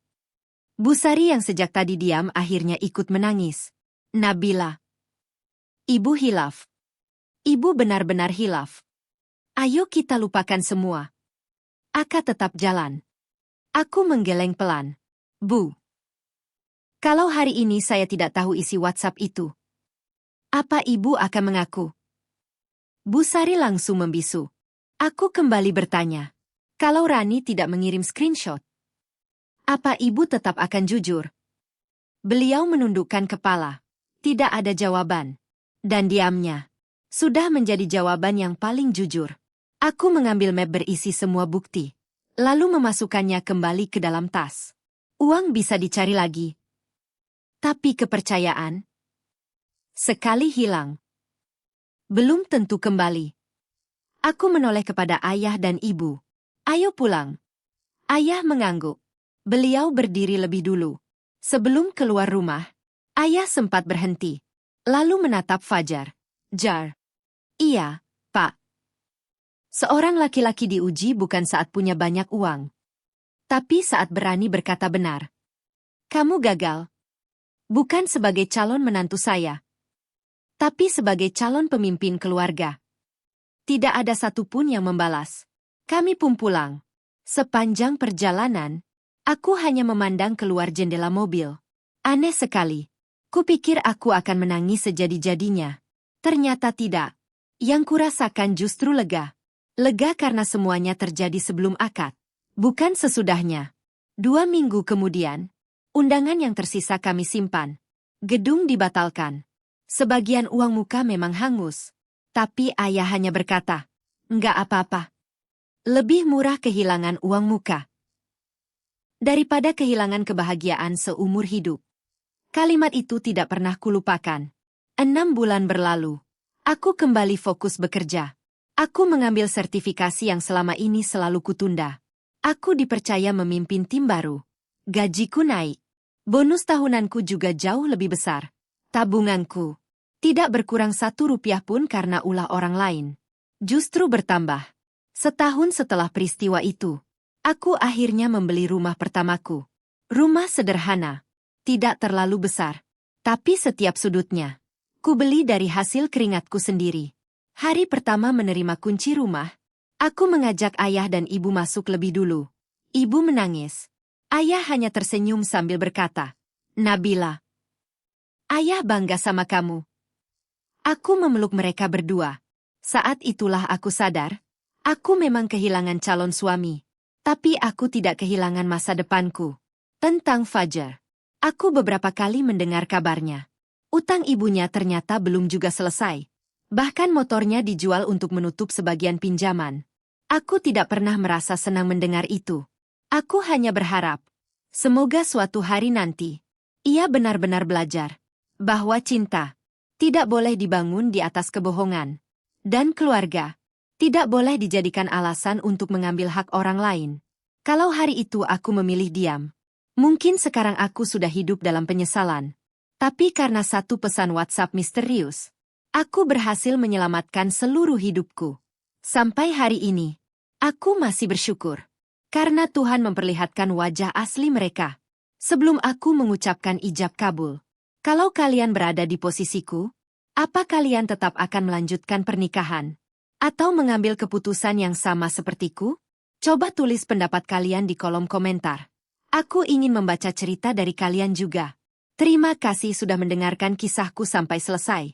Busari yang sejak tadi diam akhirnya ikut menangis. Nabila. Ibu hilaf. Ibu benar-benar hilaf. Ayo kita lupakan semua. Aka tetap jalan. Aku menggeleng pelan. Bu. Kalau hari ini saya tidak tahu isi WhatsApp itu, apa ibu akan mengaku? Busari langsung membisu. Aku kembali bertanya. Kalau Rani tidak mengirim screenshot, apa ibu tetap akan jujur? Beliau menundukkan kepala. Tidak ada jawaban. Dan diamnya sudah menjadi jawaban yang paling jujur. Aku mengambil map berisi semua bukti, lalu memasukkannya kembali ke dalam tas. Uang bisa dicari lagi. Tapi kepercayaan? Sekali hilang. Belum tentu kembali. Aku menoleh kepada ayah dan ibu. Ayo pulang. Ayah mengangguk. Beliau berdiri lebih dulu. Sebelum keluar rumah, ayah sempat berhenti. Lalu menatap Fajar. Jar. Iya, Pak. Seorang laki-laki diuji bukan saat punya banyak uang, tapi saat berani berkata benar. Kamu gagal. Bukan sebagai calon menantu saya, tapi sebagai calon pemimpin keluarga. Tidak ada satupun yang membalas. Kami pun pulang. Sepanjang perjalanan, aku hanya memandang keluar jendela mobil. Aneh sekali. Kupikir aku akan menangis sejadi-jadinya. Ternyata tidak. Yang kurasakan justru lega. Lega karena semuanya terjadi sebelum akad, bukan sesudahnya. 2 minggu kemudian, undangan yang tersisa kami simpan. Gedung dibatalkan. Sebagian uang muka memang hangus. Tapi ayah hanya berkata, enggak apa-apa. Lebih murah kehilangan uang muka daripada kehilangan kebahagiaan seumur hidup. Kalimat itu tidak pernah kulupakan. 6 bulan berlalu. Aku kembali fokus bekerja. Aku mengambil sertifikasi yang selama ini selalu kutunda. Aku dipercaya memimpin tim baru. Gajiku naik. Bonus tahunanku juga jauh lebih besar. Tabunganku tidak berkurang 1 rupiah pun karena ulah orang lain. Justru bertambah. Setahun setelah peristiwa itu, aku akhirnya membeli rumah pertamaku. Rumah sederhana. Tidak terlalu besar. Tapi setiap sudutnya, kubeli dari hasil keringatku sendiri. Hari pertama menerima kunci rumah, aku mengajak ayah dan ibu masuk lebih dulu. Ibu menangis. Ayah hanya tersenyum sambil berkata, Nabila, ayah bangga sama kamu. Aku memeluk mereka berdua. Saat itulah aku sadar, aku memang kehilangan calon suami. Tapi aku tidak kehilangan masa depanku. Tentang Fajar, aku beberapa kali mendengar kabarnya. Utang ibunya ternyata belum juga selesai. Bahkan motornya dijual untuk menutup sebagian pinjaman. Aku tidak pernah merasa senang mendengar itu. Aku hanya berharap, semoga suatu hari nanti, ia benar-benar belajar bahwa cinta tidak boleh dibangun di atas kebohongan. Dan keluarga tidak boleh dijadikan alasan untuk mengambil hak orang lain. Kalau hari itu aku memilih diam, mungkin sekarang aku sudah hidup dalam penyesalan. Tapi karena satu pesan WhatsApp misterius, aku berhasil menyelamatkan seluruh hidupku. Sampai hari ini, aku masih bersyukur. Karena Tuhan memperlihatkan wajah asli mereka. Sebelum aku mengucapkan ijab kabul. Kalau kalian berada di posisiku, apa kalian tetap akan melanjutkan pernikahan? Atau mengambil keputusan yang sama sepertiku? Coba tulis pendapat kalian di kolom komentar. Aku ingin membaca cerita dari kalian juga. Terima kasih sudah mendengarkan kisahku sampai selesai.